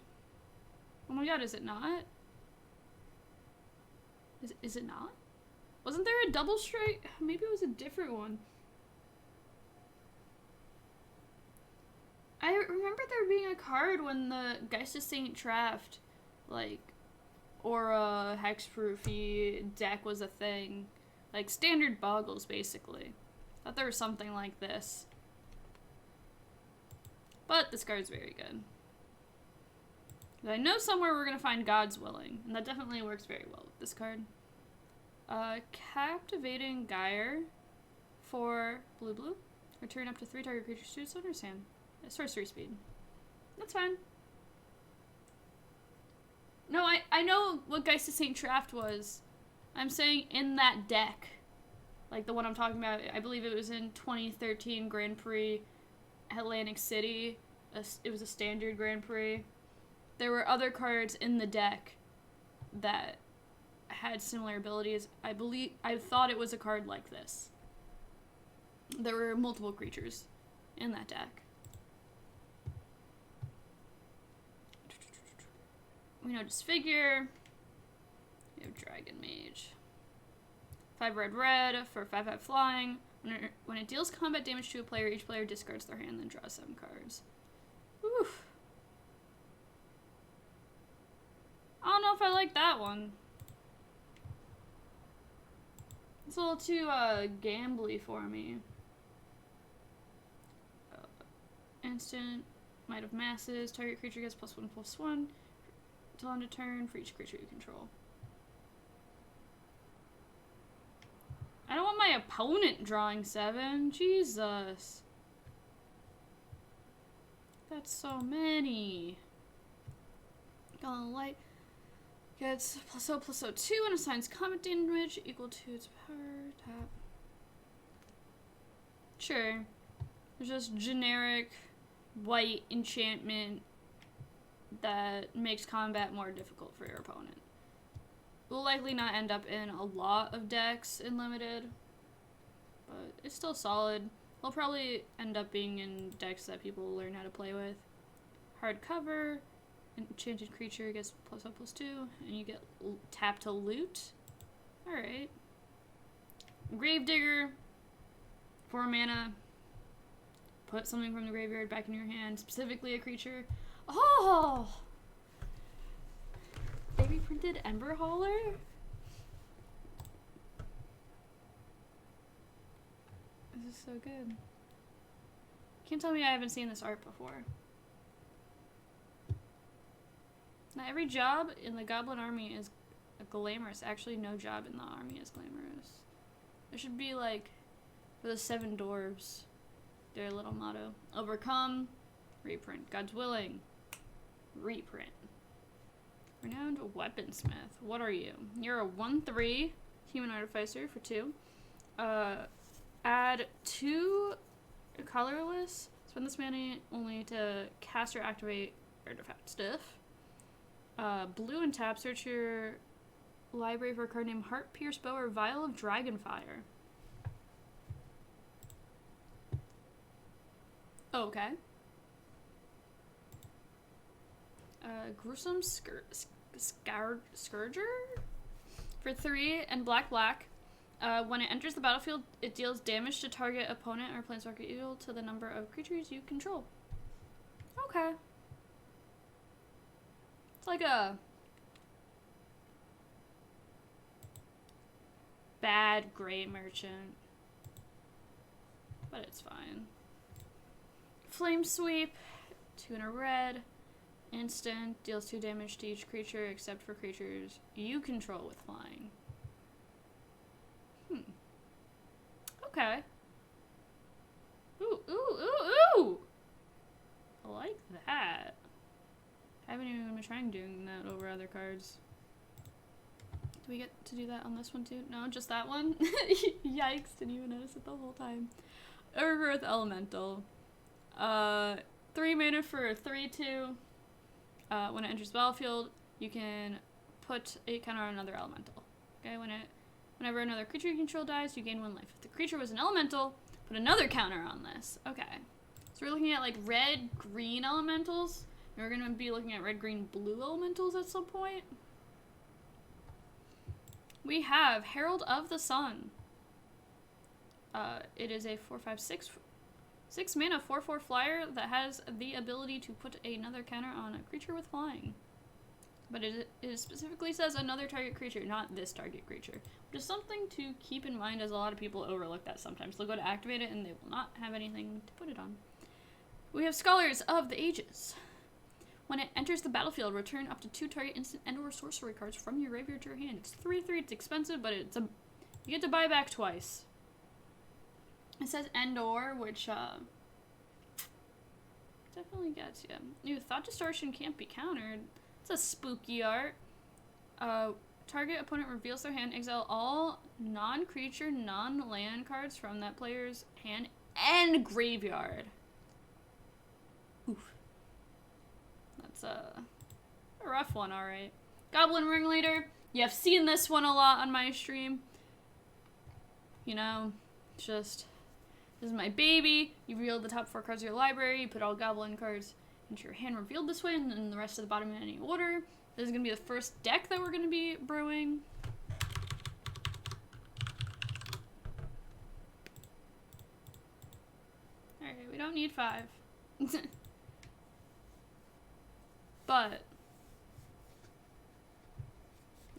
Oh my god, is it not? Is it not? Wasn't there a double strike? Maybe it was a different one. I remember there being a card when the Geist of Saint draft, like, Aura, Hexproofy deck was a thing. Like, standard boggles, basically. Thought there was something like this. But this card's very good. I know somewhere we're gonna find God's Willing, and that definitely works very well with this card. Captivating Gyre for blue. Return up to 3 target creatures to its owner's hand. Sorcery speed. That's fine. No, I know what Geist of Saint Draft was. I'm saying in that deck. Like the one I'm talking about, I believe it was in 2013 Grand Prix Atlantic City. It was a standard Grand Prix. There were other cards in the deck that had similar abilities. I thought it was a card like this. There were multiple creatures in that deck. We know Disfigure. We have Dragon Mage. 5 red for 5/5 flying. When it deals combat damage to a player, each player discards their hand and then draws 7 cards. Oof. I don't know if I like that one. It's a little too gambly for me. Instant, Might of Masses. Target creature gets +1/+1 until end of turn for each creature you control. I don't want my opponent drawing 7. Jesus. That's so many. Golden Light gets +0/+02 and assigns combat damage equal to its power. Tap. Sure. There's just generic white enchantment that makes combat more difficult for your opponent. Will likely not end up in a lot of decks in Limited, but it's still solid. It'll probably end up being in decks that people learn how to play with. Hardcover, enchanted creature gets +0/+2, and you get tap to loot. Alright. Gravedigger, 4 mana. Put something from the graveyard back in your hand, specifically a creature. Oh! They reprinted Ember Hauler? This is so good. Can't tell me I haven't seen this art before. Not every job in the Goblin Army is glamorous. Actually, no job in the army is glamorous. There should be, like, for the 7 dwarves, their little motto. Overcome, reprint. God's willing, reprint. Renowned Weaponsmith. What are you? You're a 1/3 human artificer for 2. Add 2 colorless. Spend this mana only to cast or activate artifact stuff. Blue and tap. Search your library for a card named Heart Pierce Bow or Vial of Dragonfire. Okay. Gruesome Scourger for 3 and black. When it enters the battlefield, it deals damage to target opponent or planeswalker equal to the number of creatures you control. Okay. It's like a bad Gray Merchant, but it's fine. Flame Sweep, 2 and a red. Instant, deals 2 damage to each creature except for creatures you control with flying. Okay. Ooh. I like that. I haven't even been trying doing that over other cards. Do we get to do that on this one too? No, just that one? Yikes, didn't even notice it the whole time. Earth Elemental. 3 mana for a 3/2. When it enters the battlefield, you can put a counter on another elemental. Okay, whenever another creature you control dies, you gain 1 life. If the creature was an elemental, put another counter on this. Okay. So we're looking at like red-green elementals. And we're gonna be looking at red-green-blue elementals at some point. We have Herald of the Sun. It is a 4/5/6 mana 4/4 flyer that has the ability to put another counter on a creature with flying. But it specifically says another target creature, not this target creature. Which is something to keep in mind, as a lot of people overlook that sometimes. They'll go to activate it and they will not have anything to put it on. We have Scholars of the Ages. When it enters the battlefield, return up to 2 target instant and or sorcery cards from your graveyard to your hand. It's 3/3, it's expensive, but you get to buy back twice. It says and/or, which definitely gets you. New Thought Distortion can't be countered. It's a spooky art. Target opponent reveals their hand. Exile all non-creature, non-land cards from that player's hand and graveyard. Oof. That's a rough one, alright. Goblin Ringleader. You've seen this one a lot on my stream. You know, just... This is my baby. You reveal the top 4 cards of your library. You put all goblin cards into your hand revealed this way, and then the rest of the bottom in any order. This is going to be the first deck that we're going to be brewing. Alright, we don't need 5. But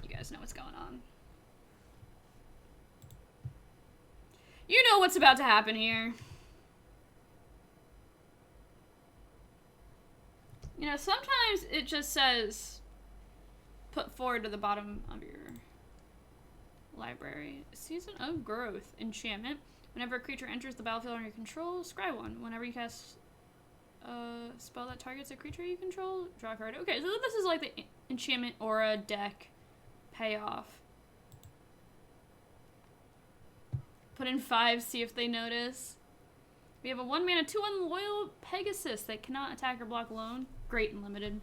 you guys know what's going on. You know what's about to happen here. You know, sometimes it just says put forward to the bottom of your library. Season of Growth. Enchantment. Whenever a creature enters the battlefield under your control, scry one. Whenever you cast a spell that targets a creature you control, draw a card. Okay, so this is like the enchantment aura deck payoff. Put in 5, see if they notice. We have a 1-mana 2/1 Loyal Pegasus that cannot attack or block alone. Great and limited.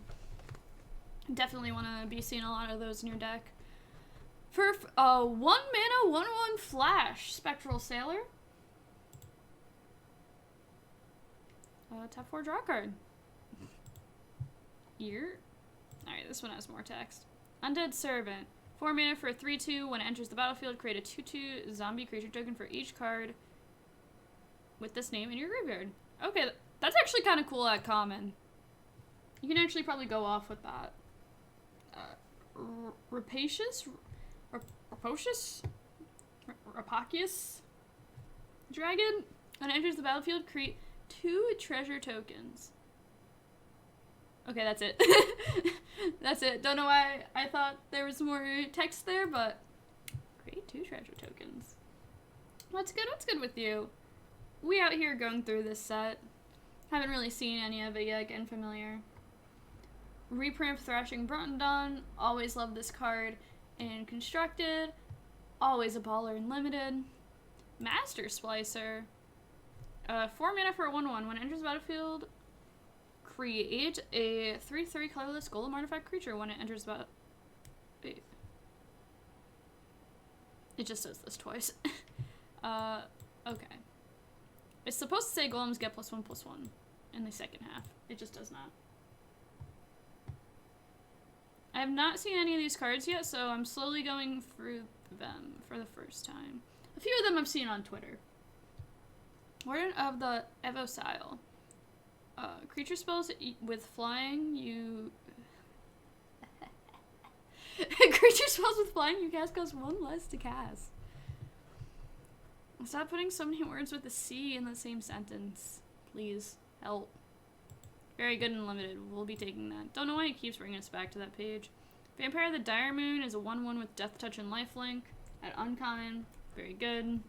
Definitely want to be seeing a lot of those in your deck. For 1-mana 1/1 Flash Spectral Sailor. Tap 4, draw a card. Ear. Alright, this one has more text. Undead Servant. 4 mana for a 3/2. When it enters the battlefield, create a 2/2 zombie creature token for each card with this name in your graveyard. Okay, that's actually kind of cool at common. You can actually probably go off with that. Rapacious? Rapacious? Dragon. When it enters the battlefield, create 2 treasure tokens. Okay, that's it. That's it. Don't know why I thought there was more text there, but create 2 treasure tokens. What's good? What's good with you? We out here going through this set. Haven't really seen any of it yet, getting familiar. Reprint of Thrashing Bruntondon. Always love this card in Constructed. Always a baller in Limited. Master Splicer. 4 mana for a 1/1. When it enters the battlefield, create a 3/3 colorless golem artifact creature when it enters the Wait. It just says this twice. Okay. It's supposed to say golems get +1/+1 in the second half. It just does not. I have not seen any of these cards yet, so I'm slowly going through them for the first time. A few of them I've seen on Twitter. Warden of the Evocile. Creature spells with flying, you... Creature spells with flying, you cast cost 1 less to cast. Stop putting so many words with a C in the same sentence. Please, help. Very good and limited. We'll be taking that. Don't know why it keeps bringing us back to that page. Vampire of the Dire Moon is a 1/1 with Death Touch and Lifelink. At uncommon. Very good.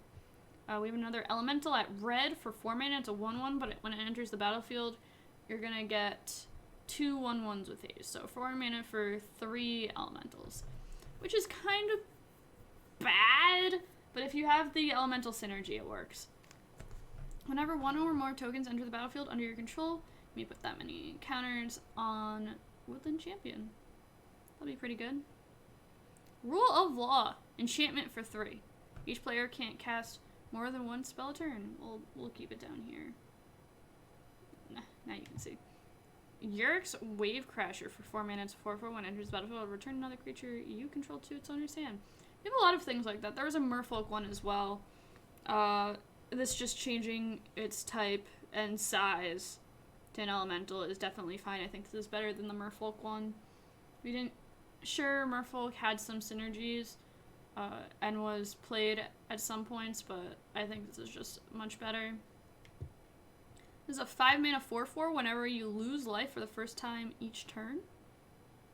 We have another Elemental at red for 4 mana. It's a 1/1, but when it enters the battlefield, you're gonna get 2 1/1s with haste. So 4 mana for 3 Elementals. Which is kind of bad, but if you have the Elemental synergy, it works. Whenever 1 or more tokens enter the battlefield under your control, you may put that many counters on Woodland Champion. That'll be pretty good. Rule of Law. Enchantment for 3. Each player can't cast more than 1 spell a turn. We'll keep it down here. Nah, now you can see. Yurik's Wave Crasher for 4 mana. It's 4/4. When it enters the battlefield, return another creature you control to its owner's hand. We have a lot of things like that. There was a Merfolk one as well. This just changing its type and size to an elemental is definitely fine. I think this is better than the Merfolk one. We didn't... Sure, Merfolk had some synergies and was played at some points, but I think this is just much better. This is a 5 mana 4/4. Whenever you lose life for the first time each turn,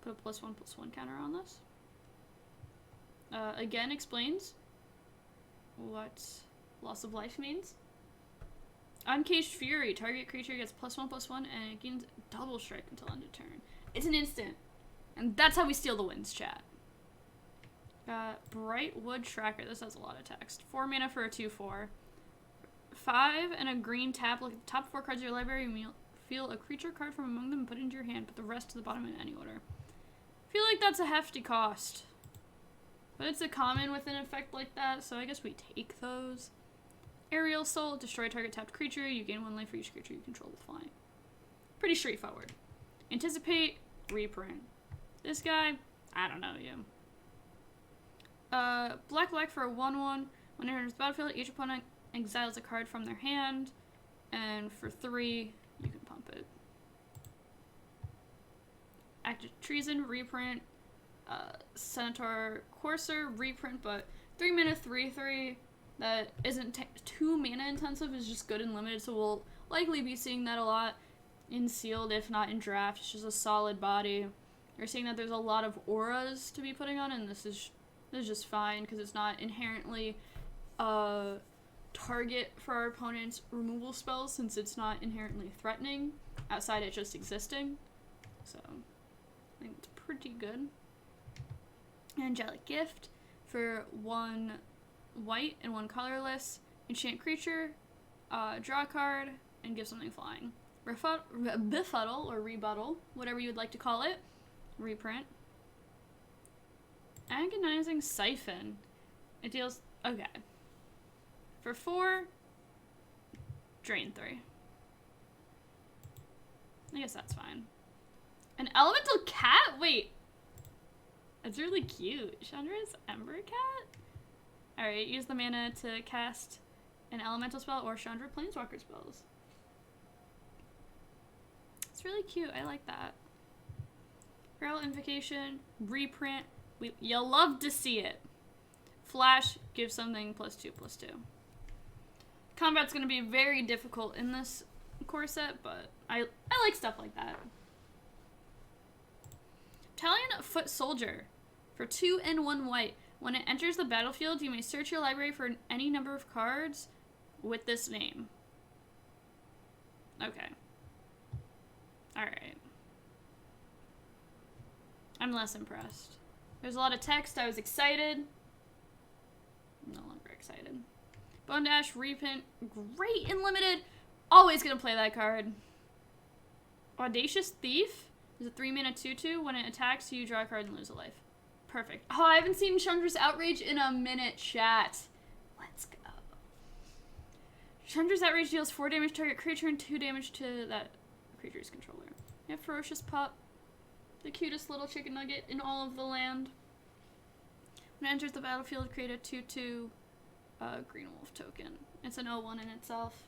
put a +1/+1 counter on this. Again, explains what loss of life means. Uncaged Fury. Target creature gets +1/+1 and it gains double strike until end of turn. It's an instant. And that's how we steal the wins, chat. Brightwood Tracker. This has a lot of text. 4 mana for a 2/4. 5 and a green tap. Look at the top 4 cards of your library and feel a creature card from among them and put it into your hand. Put the rest to the bottom in any order. I feel like that's a hefty cost. But it's a common with an effect like that, so I guess we take those. Aerial Soul. Destroy target tapped creature. You gain 1 life for each creature you control with flying. Pretty straightforward. Anticipate. Reprint. This guy, I don't know you. Black for a 1/1. When it enters the battlefield, each opponent exiles a card from their hand. And for 3, you can pump it. Act of Treason, reprint. Centaur Courser, reprint, but 3 mana 3/3. that isn't too mana intensive is just good and limited, so we'll likely be seeing that a lot in sealed, if not in draft. It's just a solid body. You're seeing that there's a lot of auras to be putting on, and this is just fine because it's not inherently a target for our opponent's removal spells, since it's not inherently threatening outside it just existing. So I think it's pretty good. Angelic Gift for 1 white and 1 colorless. Enchant creature, draw a card, and give something flying. Befuddle or rebuttal, whatever you would like to call it. Reprint. Agonizing Siphon. It deals... Okay. For 4, drain 3. I guess that's fine. An elemental cat? Wait. That's really cute. Chandra's Ember Cat? Alright, use the mana to cast an elemental spell or Chandra Planeswalker spells. It's really cute. I like that. Feral Invocation, reprint. You'll love to see it. Flash, give something +2/+2. Combat's going to be very difficult in this core set, but I like stuff like that. Italian Foot Soldier for 2 and 1 white. When it enters the battlefield, you may search your library for any number of cards with this name. Okay. Alright. I'm less impressed. There's a lot of text. I was excited. I'm no longer excited. Bone Dash, Reprint, great and limited. Always gonna play that card. Audacious Thief is a 3 mana 2/2. When it attacks, you draw a card and lose a life. Perfect. Oh, I haven't seen Chandra's Outrage in a minute, chat. Let's go. Chandra's Outrage deals 4 damage to target creature and 2 damage to that creature's controller. You have Ferocious Pup, the cutest little chicken nugget in all of the land. When it enters the battlefield, create a 2/2 Green Wolf token. It's an 0/1 in itself.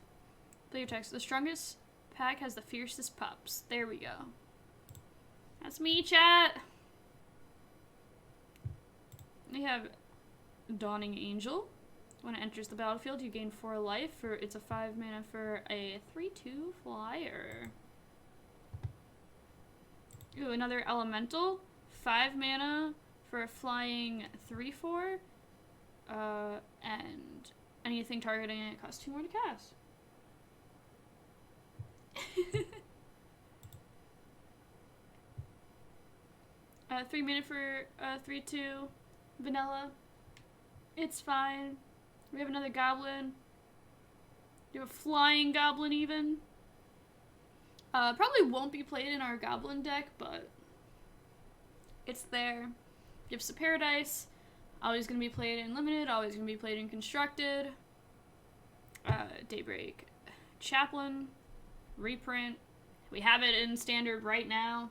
Play your text. The strongest pack has the fiercest pups. There we go. That's me, chat. We have Dawning Angel. When it enters the battlefield, you gain 4 life. It's a 5 mana for a 3/2 flyer. Ooh, another elemental. 5 mana for a flying 3/4. And anything targeting it costs 2 more to cast. 3 mana for 3/2 vanilla. It's fine. We have another goblin. You have a flying goblin even. Probably won't be played in our goblin deck, but it's there. Gifts of Paradise. Always going to be played in limited. Always going to be played in constructed. Daybreak Chaplain. Reprint. We have it in standard right now,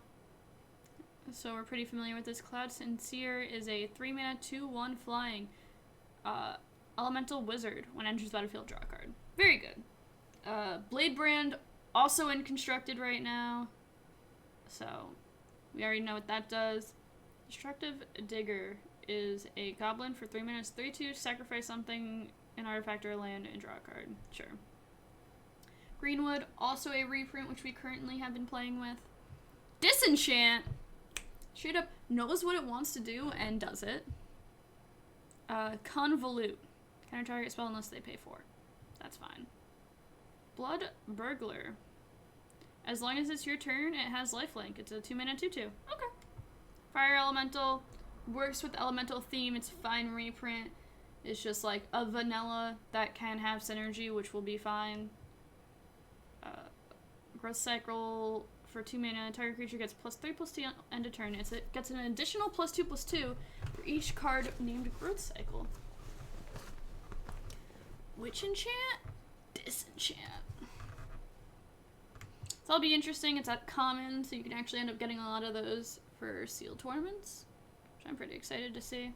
so we're pretty familiar with this. Cloud Sincere is a 3 mana 2/1 flying elemental wizard. When it enters battlefield, draw a card. Very good. Blade Brand, also in constructed right now, so we already know what that does. Destructive Digger is a goblin for 3 minutes 3/2. Sacrifice something, an artifact or a land, and draw a card. Sure. Greenwood, also a reprint, which we currently have been playing with. Disenchant! Straight up knows what it wants to do and does it. Convolute. Counter target spell unless they pay 4. That's fine. Blood Burglar. As long as it's your turn, it has lifelink. It's a 2 mana 2/2. Okay. Fire Elemental. Works with elemental theme. It's a fine reprint. It's just like a vanilla that can have synergy, which will be fine. Growth Cycle for 2 mana. Target creature gets +3/+2 end of turn. It gets an additional +2/+2 for each card named Growth Cycle. Witch Enchant? Disenchant. So that'll be interesting. It's at common, so you can actually end up getting a lot of those for sealed tournaments, which I'm pretty excited to see.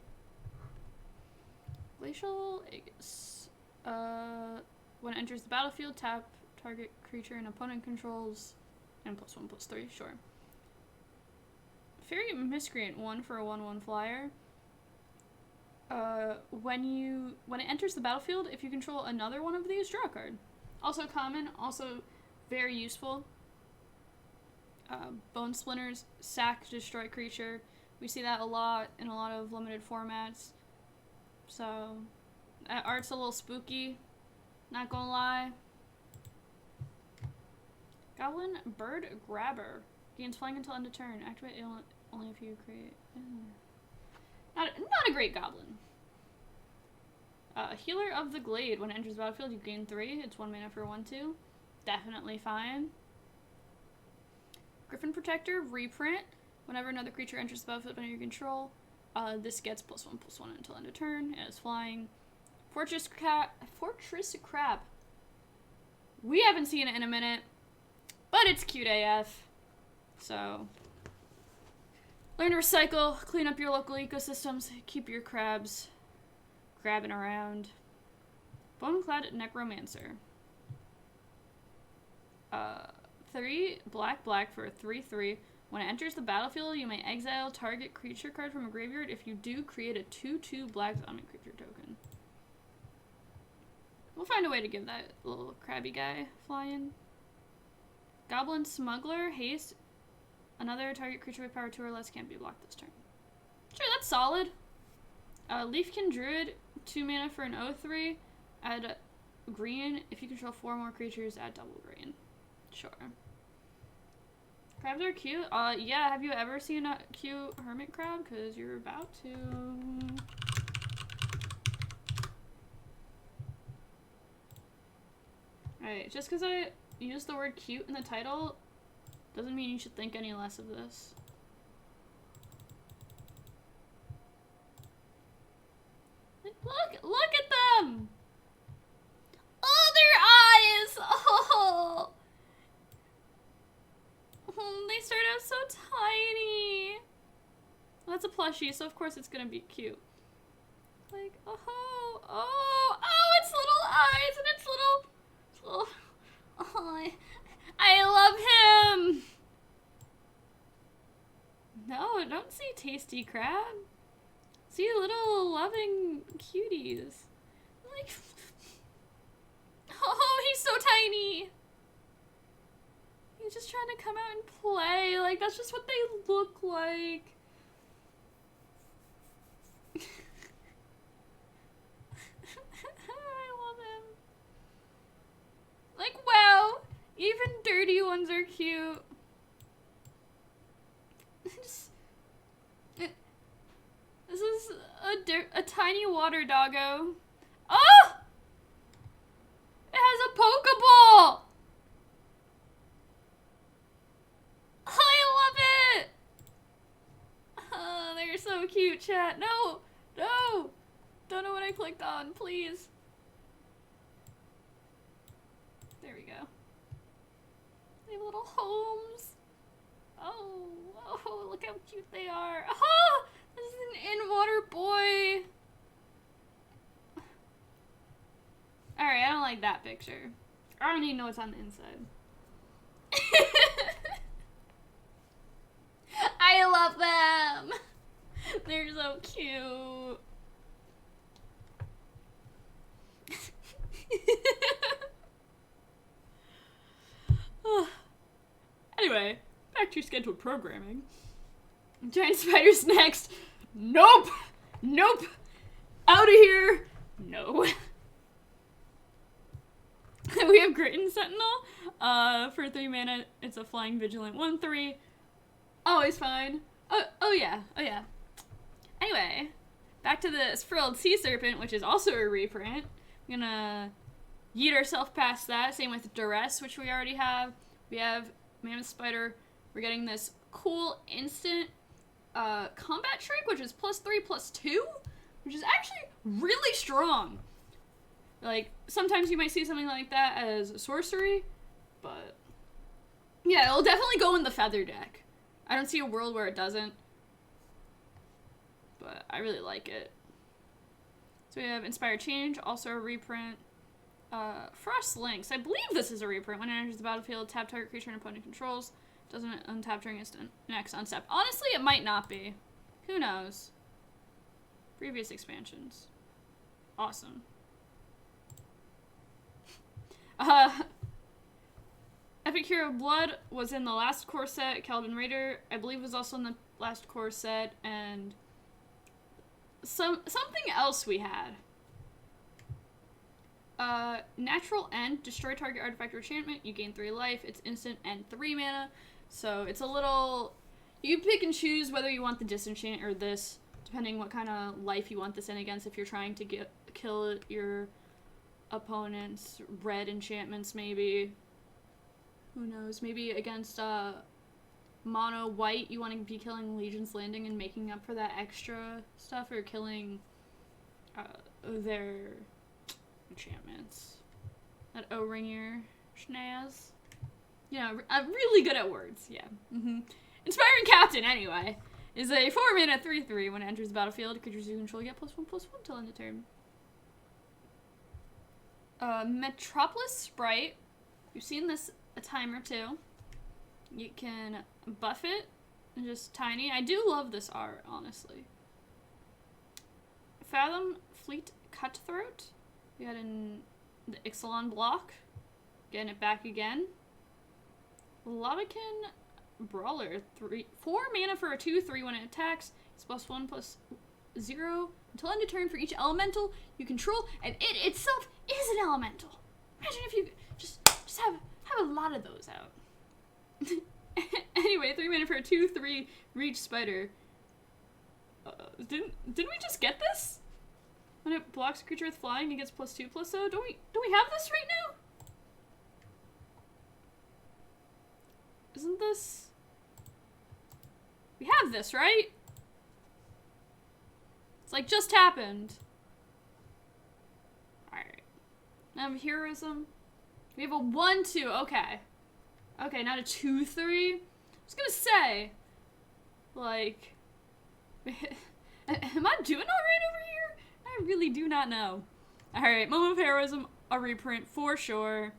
Glacial Aegis. When it enters the battlefield, tap target creature and opponent controls, and +1/+3, sure. Fairy Miscreant, 1 for a 1/1 flyer. when it enters the battlefield, if you control another one of these, draw a card. Also common, also very useful. Bone Splinters, sack, destroy creature. We see that a lot in a lot of limited formats. So, that art's a little spooky, not gonna lie. Goblin Bird Grabber. Gains flying until end of turn. Activate only if you create... Not a great goblin. Healer of the Glade. When it enters the battlefield, you gain 3. It's 1 mana for 1/2. Definitely fine. Griffin Protector, reprint. Whenever another creature enters the battlefield under your control, this gets +1/+1 until end of turn. It is flying. Fortress Crab. We haven't seen it in a minute, but it's cute AF. So, learn to recycle, clean up your local ecosystems, keep your crabs grabbing around. Boneclad Necromancer. 3 black for a 3/3. When it enters the battlefield, you may exile target creature card from a graveyard. If you do, create a 2/2 black zombie creature token. We'll find a way to give that little crabby guy flying. Goblin Smuggler, haste. Another target creature with power 2 or less can't be blocked this turn. Sure, that's solid. Leafkin Druid, 2 mana for an 0/3. Add green. If you control 4 more creatures, add double green. Sure. Crabs are cute. Yeah, have you ever seen a cute hermit crab? Because you're about to. Alright, just because I use the word cute in the title doesn't mean you should think any less of this. Look at them! Oh, their eyes! Oh! They start out so tiny. Well, that's a plushie, so of course it's gonna be cute. Like, oh, its little eyes and its little, oh, I love him. No, don't say tasty crab. See little loving cuties. Like, oh, he's so tiny. He's just trying to come out and play. Like, that's just what they look like. I love him. Like, wow. Even dirty ones are cute. This is a tiny water doggo. Oh! It has a Pokeball! I love it! Oh, they're so cute, chat. No! No! Don't know what I clicked on, please. There we go. They have little homes. Oh, look how cute they are. Oh! This is an in-water boy. Alright, I don't like that picture. I don't even know what's on the inside. I love them! They're so cute. Anyway, back to your scheduled programming. Giant spiders next. Nope! Nope! Out of here! No. We have Gritton Sentinel. For 3 mana, it's a flying vigilant 1/3. Always fine. Oh yeah. Anyway, back to the Frilled Sea Serpent, which is also a reprint. I'm gonna yeet ourselves past that. Same with Duress, which we already have. We have Mammoth Spider. We're getting this cool instant combat trick, which is +3/+2, which is actually really strong. Like, sometimes you might see something like that as sorcery, but yeah, it'll definitely go in the feather deck. I don't see a world where it doesn't, but I really like it. So we have Inspired Change, also a reprint. Frost Lynx. I believe this is a reprint. When it enters the battlefield, tap target creature and opponent controls. Doesn't untap during its next unstep. Honestly, it might not be. Who knows? Previous expansions. Awesome. Epic Hero Blood was in the last core set. Calvin Raider, I believe, was also in the last core set, and something else we had. Natural End, destroy target artifact or enchantment. You gain 3 life. It's instant and 3 mana, so it's a little. You pick and choose whether you want the disenchant or this, depending what kind of life you want this in against. If you're trying to kill your opponent's red enchantments, maybe. Who knows? Maybe against mono white, you want to be killing Legion's Landing and making up for that extra stuff, or killing their enchantments. That O-ringer schnaz. Yeah, I'm really good at words. Yeah. Inspiring Captain, anyway, is a 4 mana 3/3. When it enters the battlefield, creatures you control get +1/+1 till end of turn. Metropolis Sprite. You've seen this a time or two. You can buff it. It's just tiny. I do love this art, honestly. Fathom Fleet Cutthroat. We got in the Ixalan block. Getting it back again. Lavakin Brawler. 4 mana for a 2/3 when it attacks. It's +1/+0 until end of turn for each elemental you control, and it itself is an elemental. Imagine if you just have a lot of those out. Anyway, 3 mana for a 2/3 reach spider. Didn't we just get this? When it blocks a creature with flying, it gets +2/+0. Don't we have this right now? Isn't this? We have this, right? It's like just happened. Alright. Now heroism. We have a 1/2. Okay. Okay, not a 2/3. I was gonna say, like, am I doing alright over here? I really do not know. Alright, Moment of Heroism, a reprint for sure.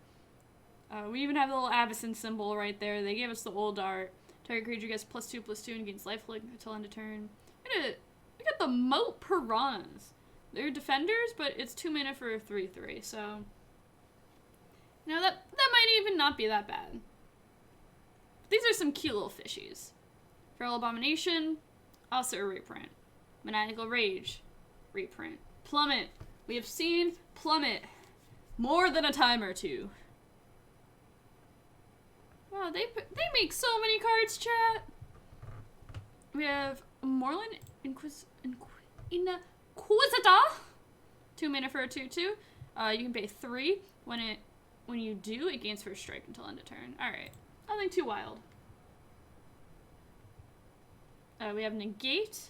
We even have the little Avacyn symbol right there. They gave us the old art. Target creature gets +2/+2 and gains lifelink until end of turn. We got the Moat Piranhas. They're defenders, but it's 2 mana for a 3/3, so you know, that might even not be that bad. These are some cute little fishies. Feral Abomination, also a reprint. Maniacal Rage, reprint. Plummet. We have seen Plummet more than a time or two. Wow, they make so many cards, chat. We have Moreland Inquisitor. 2 mana for a 2/2. You can pay 3 when you do, it gains first strike until end of turn. Alright. Nothing too wild. We have Negate.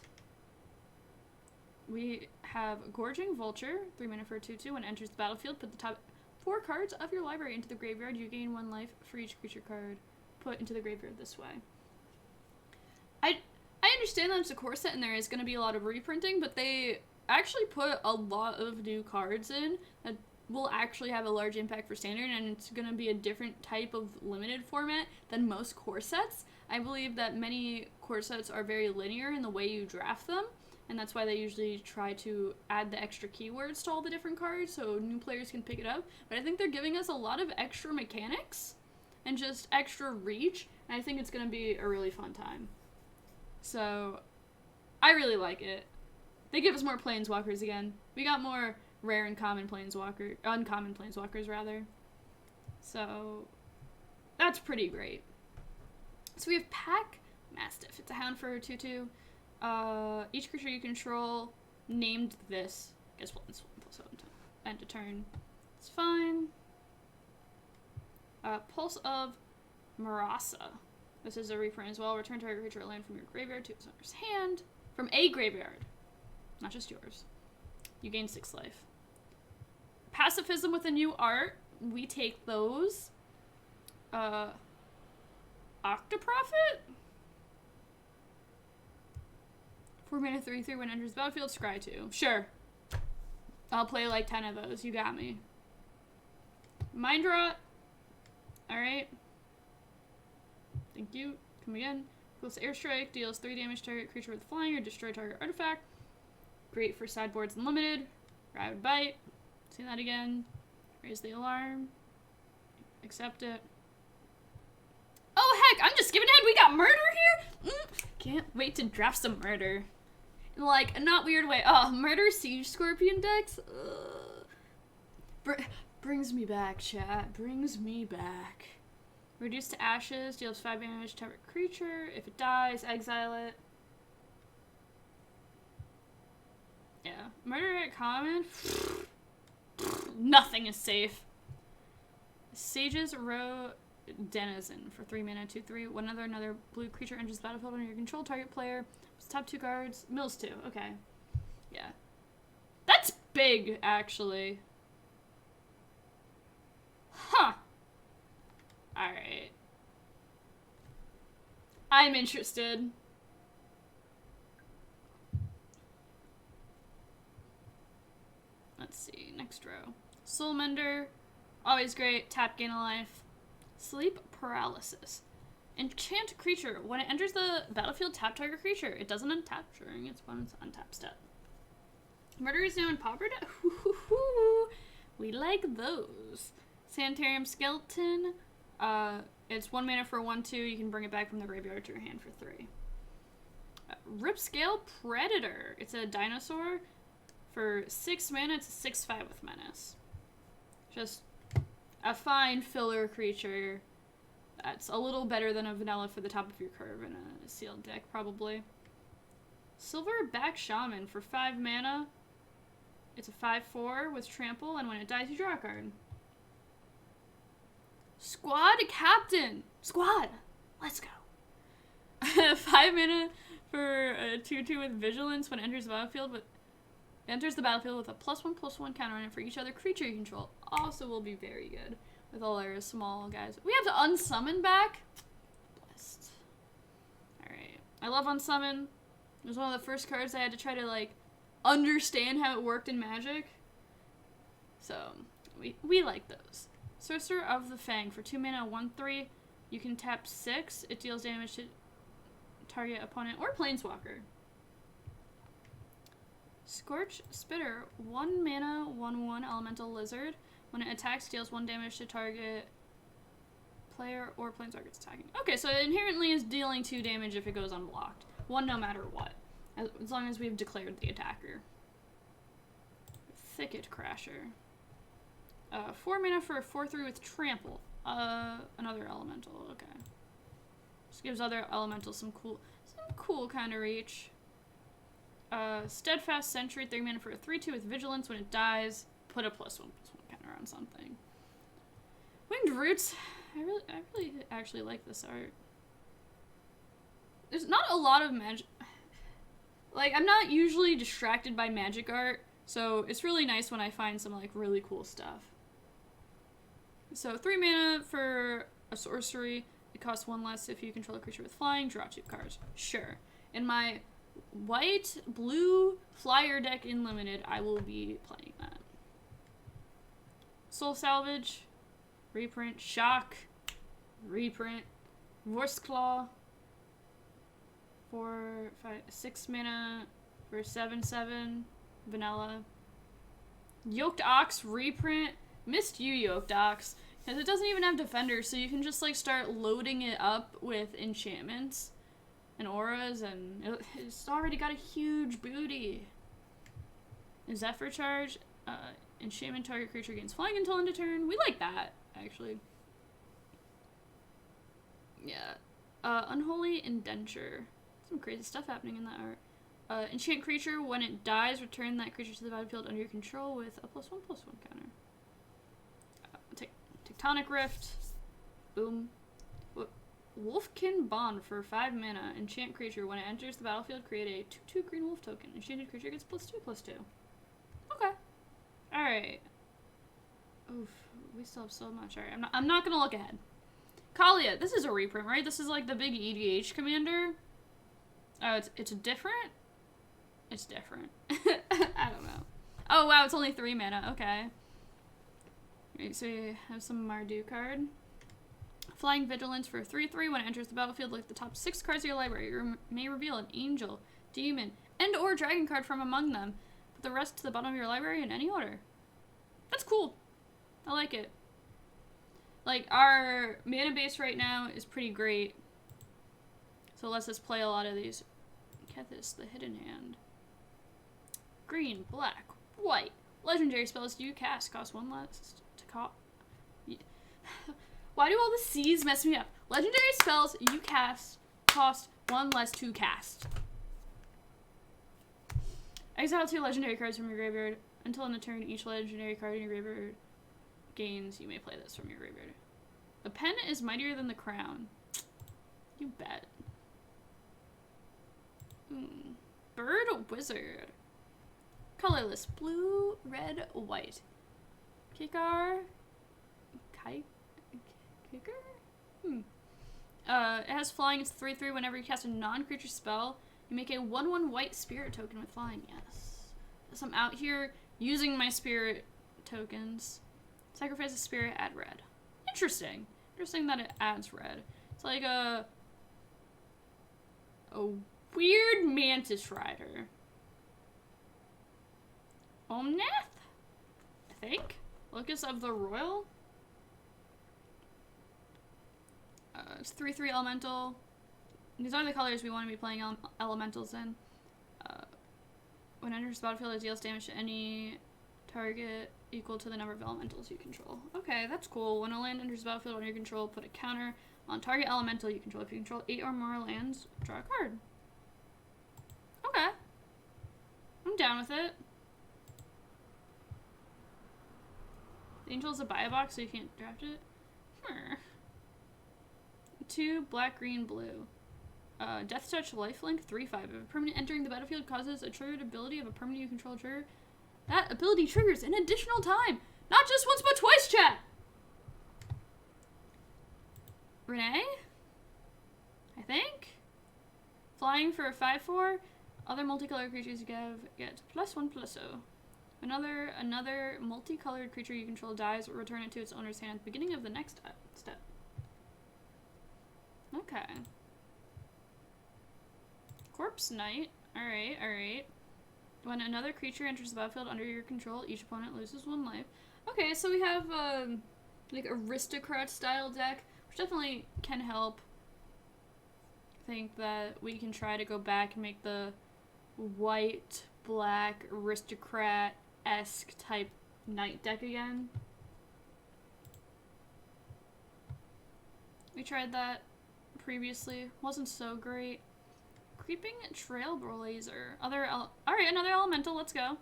We have Gorging Vulture. 3 mana for a 2/2. When it enters the battlefield, put the top 4 cards of your library into the graveyard. You gain 1 life for each creature card put into the graveyard this way. I understand that it's a core set and there is going to be a lot of reprinting, but they actually put a lot of new cards in that will actually have a large impact for standard, and it's going to be a different type of limited format than most core sets. I believe that many core sets are very linear in the way you draft them, and that's why they usually try to add the extra keywords to all the different cards so new players can pick it up. But I think they're giving us a lot of extra mechanics and just extra reach, and I think it's going to be a really fun time. So I really like it. They give us more planeswalkers again. We got more rare and uncommon planeswalkers rather. So that's pretty great. So we have Pack Mastiff. It's a hound for a 2/2. Each creature you control named this gets +1/+0 until end of turn. It's fine. Pulse of Marasa. This is a reprint as well. Return target creature or land from your graveyard to its owner's hand. From a graveyard. Not just yours. You gain 6 life. Pacifism with a new art. We take those. Octoprophet? 4 mana 3/3 when it enters the battlefield. Scry 2. Sure. I'll play like 10 of those. You got me. Mind Rot. Alright. Thank you. Come again. Goes to Airstrike. Deals 3 damage to target creature with flying or destroy target artifact. Great for sideboards and limited. Rabid Bite. See that again. Raise the alarm. Accept it. Oh heck, I'm just skipping ahead. We got murder here? Can't wait to draft some murder. In like a not weird way. Oh, murder siege scorpion decks? Brings me back, chat. Brings me back. Reduce to ashes. Deals 5 damage to target creature. If it dies, exile it. Yeah. Murder at common. Nothing is safe. Sage's Row Denizen for 3 mana, 2/3. Whenever another blue creature enters the battlefield under your control, target player. Top 2 cards. Mills 2. Okay. Yeah. That's big, actually. Huh. Alright. I'm interested. Let's see. Next row. Soulmender. Always great. Tap, gain a life. Sleep paralysis. Enchant creature. When it enters the battlefield, tap target creature. It doesn't untap during its opponent's untap step. Murder is now in pauper deck. We like those. Sanitarium Skeleton. It's 1 mana for 1/2. You can bring it back from the graveyard to your hand for 3. Ripscale Predator. It's a dinosaur. For 6 mana, it's a 6/5 with menace. Just a fine filler creature. That's a little better than a vanilla for the top of your curve in a sealed deck, probably. Silverback Shaman for 5 mana. It's a 5/4 with trample, and when it dies, you draw a card. Squad Captain! Squad! Let's go. 5 mana for a 2/2 with vigilance. When it enters the battlefield with a +1/+1 counter on it for each other creature you control. Also will be very good with all our small guys. We have to unsummon back. Blessed. Alright. I love unsummon. It was one of the first cards I had to try to, like, understand how it worked in Magic. So, we like those. Sorcerer of the Fang for 2 mana, 1/3. You can tap 6. It deals damage to target opponent or planeswalker. Scorch Spitter, 1 mana, 1/1 elemental lizard. When it attacks, deals 1 damage to target player or planeswalker it's attacking. Okay, so it inherently is dealing 2 damage if it goes unblocked. 1 no matter what, as long as we've declared the attacker. Thicket Crasher. 4 mana for a 4/3 with trample. Another elemental. Okay. Just gives other elementals some cool kind of reach. Steadfast Sentry, 3 mana for a 3/2 with vigilance. When it dies, put a +1/+1 counter on something. Winged Roots. I really actually like this art. There's not a lot of magic. Like, I'm not usually distracted by magic art, so it's really nice when I find some, like, really cool stuff. So 3 mana for a sorcery. It costs 1 less if you control a creature with flying. Draw 2 cards. Sure. In my white, blue flyer deck in limited, I will be playing that. Soul Salvage. Reprint. Shock. Reprint. Vorsclaw. 4, 5, 6 mana for 7/7. Vanilla. Yoked Ox reprint. Missed you, Yoked Ox. Because it doesn't even have Defender, so you can just, like, start loading it up with enchantments and auras, and it's already got a huge booty. Zephyr Charge. Enchantment target creature gains flying until end of turn. We like that, actually. Yeah. Unholy Indenture. Some crazy stuff happening in that art. Enchant creature, when it dies, return that creature to the battlefield under your control with a +1/+1 counter. Tectonic Rift. Boom. Wolfkin Bond for 5 mana. Enchant creature, when it enters the battlefield, create a 2/2 green wolf token. Enchanted creature gets +2/+2. Okay. Alright. Oof. We still have so much. Alright, I'm not gonna look ahead. Kalia, this is a reprint, right? This is like the big EDH commander. Oh, it's different? It's different. I don't know. Oh, wow, it's only 3 mana. Okay. Right, so you have some Mardu card. Flying Vigilance for 3/3. When it enters the battlefield, look at the top 6 cards of your library. You may reveal an angel, demon, and or dragon card from among them. Put the rest to the bottom of your library in any order. That's cool. I like it. Like, our mana base right now is pretty great. So it lets us play a lot of these. Kethis, the Hidden Hand. Green, black, white. Legendary spells you cast cost 1 less to call. Yeah. Why do all the C's mess me up? Legendary spells you cast cost 1 less to cast. Exile 2 legendary cards from your graveyard. Until end of turn, each legendary card in your graveyard gains. You may play this from your graveyard. The pen is mightier than the crown. You bet. Bird Wizard. Colorless. Blue, red, white. Kicker. Kicker? It has flying. It's 3/3. Whenever you cast a non-creature spell, you make a 1/1 white spirit token with flying. Yes. So I'm out here using my spirit tokens. Sacrifice a spirit, add red. Interesting. Interesting that it adds red. It's like a weird mantis rider. Omnath? I think? Locus of the Royal? It's 3/3 elemental. These are the colors we want to be playing elementals in. When it enters the battlefield, it deals damage to any target equal to the number of elementals you control. Okay, that's cool. When a land enters the battlefield under your control, put a counter on target elemental you control. If you control 8 or more lands, draw a card. Okay. I'm down with it. The Angel is a buy box, so you can't draft it. 2 black, green, blue. Death Touch, Lifelink, 3/5. If a permanent entering the battlefield causes a triggered ability of a permanent you control trigger, that ability triggers an additional time. Not just once, but twice, chat! Renee? I think? Flying for a 5/4. Other multicolored creatures you get +1/+0. Another multicolored creature you control dies, or return it to its owner's hand at the beginning of the next step. Okay. Corpse Knight. Alright, alright. When another creature enters the battlefield under your control, each opponent loses 1 life. Okay, so we have, like, aristocrat style deck, which definitely can help. I think that we can try to go back and make the white, black, aristocrat-esque type knight deck again. We tried that previously. Wasn't so great. Creeping Trailblazer. Alright, another elemental. Let's go.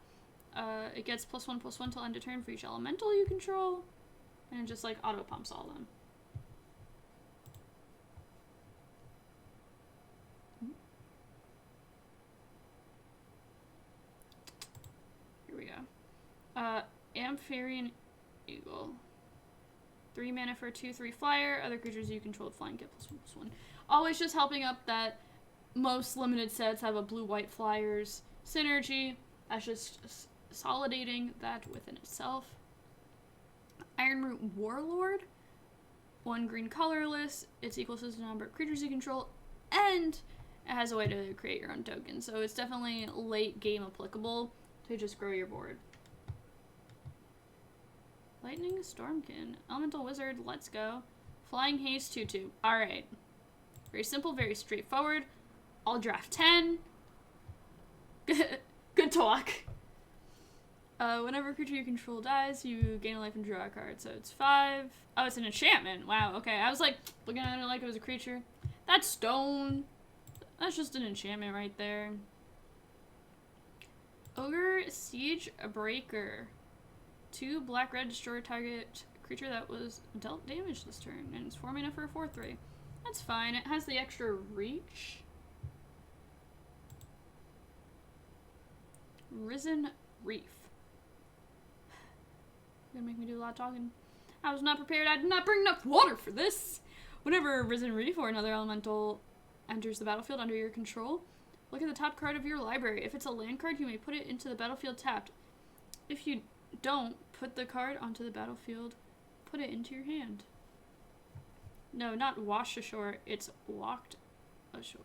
It gets +1/+1 till end of turn for each elemental you control. And it just, like, auto-pumps all of them. Here we go. Amphibian Eagle. 3 mana for a 2/3 flyer. Other creatures you control with flying get +1/+1. Always just helping up that most limited sets have a blue-white flyers synergy. That's just consolidating that within itself. Ironroot Warlord. 1 green colorless. It's equal to the number of creatures you control. And it has a way to create your own token. So it's definitely late game applicable to just grow your board. Lightning Stormkin. Elemental Wizard. Let's go. Flying Haste 2/2. Alright. Very simple, very straightforward. I'll draft 10. Good talk. Whenever a creature you control dies, you gain a life and draw a card. So it's 5. Oh, it's an enchantment. Wow, okay. I was like looking at it like it was a creature. That's stone. That's just an enchantment right there. Ogre Siege Breaker. 2 black-red, destroy target creature that was dealt damage this turn. And it's 4 mana for a 4/3. That's fine. It has the extra reach. Risen Reef. You're gonna make me do a lot of talking. I was not prepared. I did not bring enough water for this. Whenever Risen Reef or another elemental enters the battlefield under your control, look at the top card of your library. If it's a land card, you may put it into the battlefield tapped. If you don't, put the card onto the battlefield. Put it into your hand. No, not wash ashore. It's walked ashore.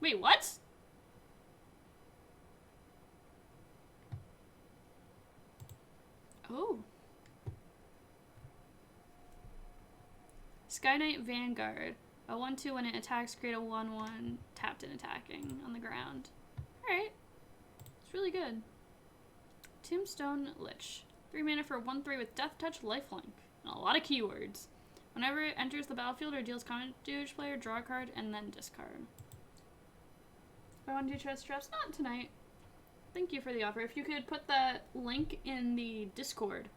Wait, what? Oh. Sky Knight Vanguard. A 1/2 when it attacks, create a 1/1 tapped and attacking on the ground. Alright. It's really good. Tombstone Lich. 3 mana for 1/3 with Death Touch, Lifelink. And a lot of keywords. Whenever it enters the battlefield or deals combat to each player, draw a card and then discard. I want to do chest traps. Not tonight. Thank you for the offer. If you could put that link in the Discord,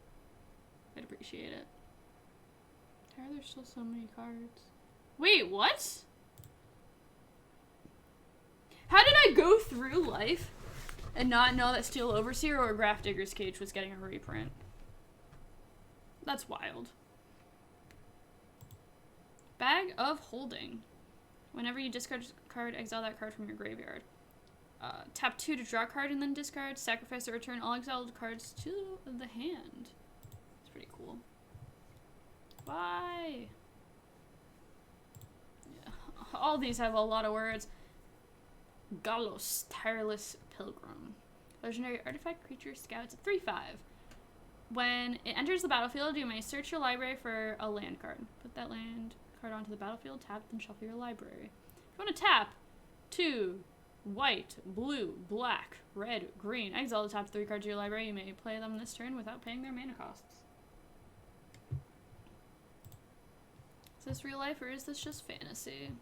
I'd appreciate it. Why are there still so many cards? Wait, what? How did I go through life and not know that Steel Overseer or Grafdigger's Cage was getting a reprint? That's wild. Bag of Holding. Whenever you discard a card, exile that card from your graveyard. Tap 2 to draw a card and then discard. Sacrifice or return all exiled cards to the hand. It's pretty cool. Why? Yeah. All these have a lot of words. Galos, Tireless Pilgrim. Legendary artifact creature scouts 3/5. When it enters the battlefield, you may search your library for a land card. Put that land card onto the battlefield, tap, then shuffle your library. If you want to tap 2 white, blue, black, red, green, exile the top 3 cards of your library, you may play them this turn without paying their mana costs. Is this real life or is this just fantasy?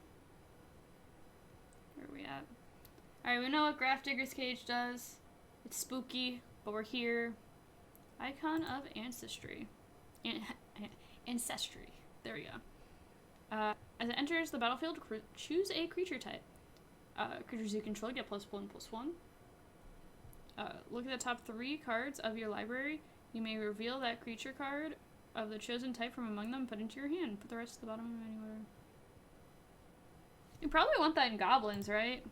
Where are we at? Alright, we know what Grafdigger's Cage does. It's spooky, but we're here. Icon of Ancestry. Ancestry. There we go. As it enters the battlefield, choose a creature type. Creatures you control get +1/+1. Look at the top 3 cards of your library. You may reveal that creature card of the chosen type from among them and put into your hand. Put the rest at the bottom of any order. You probably want that in goblins, right?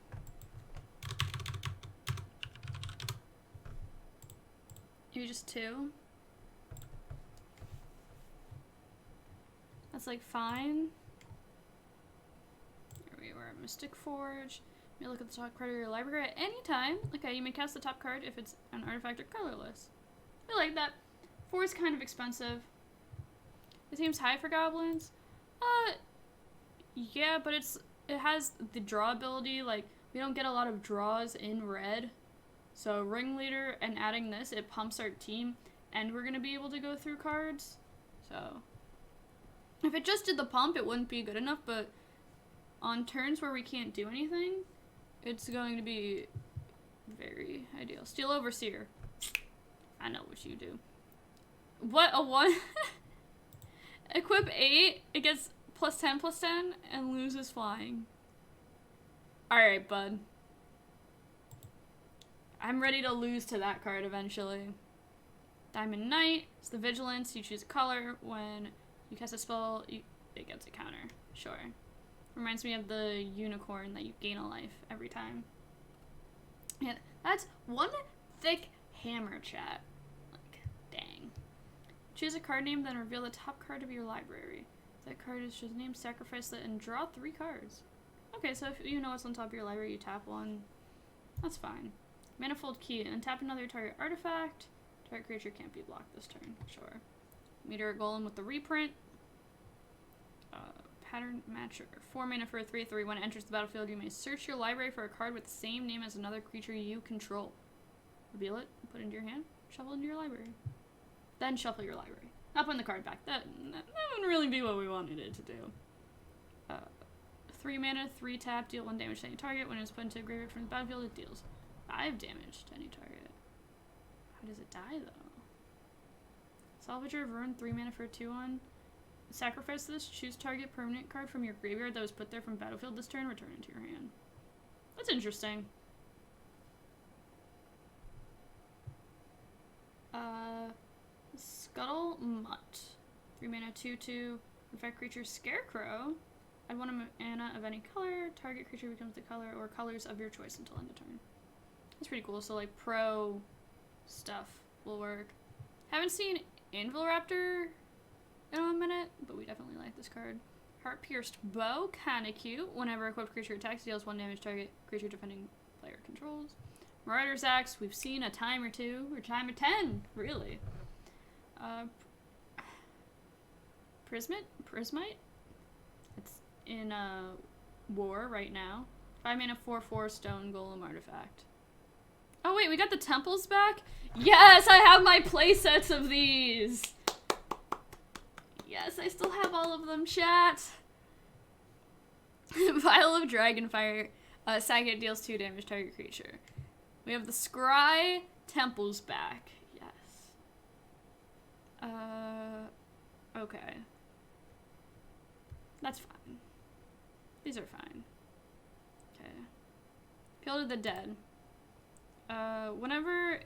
Maybe just 2. That's like fine. Here we are, Mystic Forge. You may look at the top card of your library at any time. Okay, you may cast the top card if it's an artifact or colorless. I like that. 4 is kind of expensive. It seems high for goblins. Yeah, but it has the draw ability. Like, we don't get a lot of draws in red. So Ringleader and adding this, it pumps our team, and we're gonna be able to go through cards. So if it just did the pump, it wouldn't be good enough, but on turns where we can't do anything, it's going to be very ideal. Steel Overseer. I know what you do. What a 1? Equip 8, it gets +10/+10 and loses flying. Alright, bud. I'm ready to lose to that card eventually. Diamond Knight. It's the Vigilance. You choose a color. When you cast a spell, it gets a counter. Sure. Reminds me of the unicorn that you gain a life every time. Yeah, that's 1 thick hammer, chat. Like, dang. Choose a card name, then reveal the top card of your library. If that card is just named, sacrifice it, and draw 3 cards. Okay, so if you know what's on top of your library, you tap 1. That's fine. Manifold Key. Untap another target artifact. Target creature can't be blocked this turn. Sure. Meteor Golem with the reprint. Pattern Matcher. 4 mana for a 3/3. When it enters the battlefield, you may search your library for a card with the same name as another creature you control. Reveal it, put it into your hand, shuffle it into your library. Then shuffle your library. Not putting the card back. That wouldn't really be what we wanted it to do. 3 mana, 3 tap, deal 1 damage to any target. When it's put into a graveyard from the battlefield, it deals 5 damage to any target. How does it die, though? Salvager of Ruin, 3 mana for a 2/1. Sacrifice this, choose target permanent card from your graveyard that was put there from battlefield this turn, return it to your hand. That's interesting. Scuttle Mutt. 3 mana, 2/2. Effect creature Scarecrow. Add 1 mana of any color. Target creature becomes the color or colors of your choice until end of turn. That's pretty cool. So, like, pro stuff will work. Haven't seen Anvil Raptor in a minute, but we definitely like this card. Heart-pierced bow, kinda cute. Whenever equipped creature attacks, deals 1 damage target creature defending player controls. Marauder's Axe, we've seen a time or 2, or time of 10, really. Prismite? It's in war right now. 5 mana 4/4 stone golem artifact. Oh wait, we got the temples back? Yes, I have my playsets of these! Yes, I still have all of them, chat! Vial of Dragonfire. Sagat deals 2 damage target creature. We have the Scry temples back. Yes. Okay. That's fine. These are fine. Okay. Field of the Dead. Whenever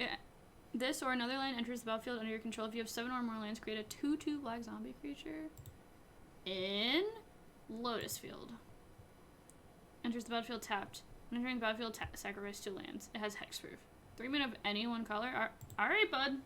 this or another land enters the battlefield under your control, if you have 7 or more lands, create a 2/2 black zombie creature in Lotus Field. Enters the battlefield tapped. When entering the battlefield, sacrifice 2 lands. It has hexproof. 3 mana of any one color. Alright, bud.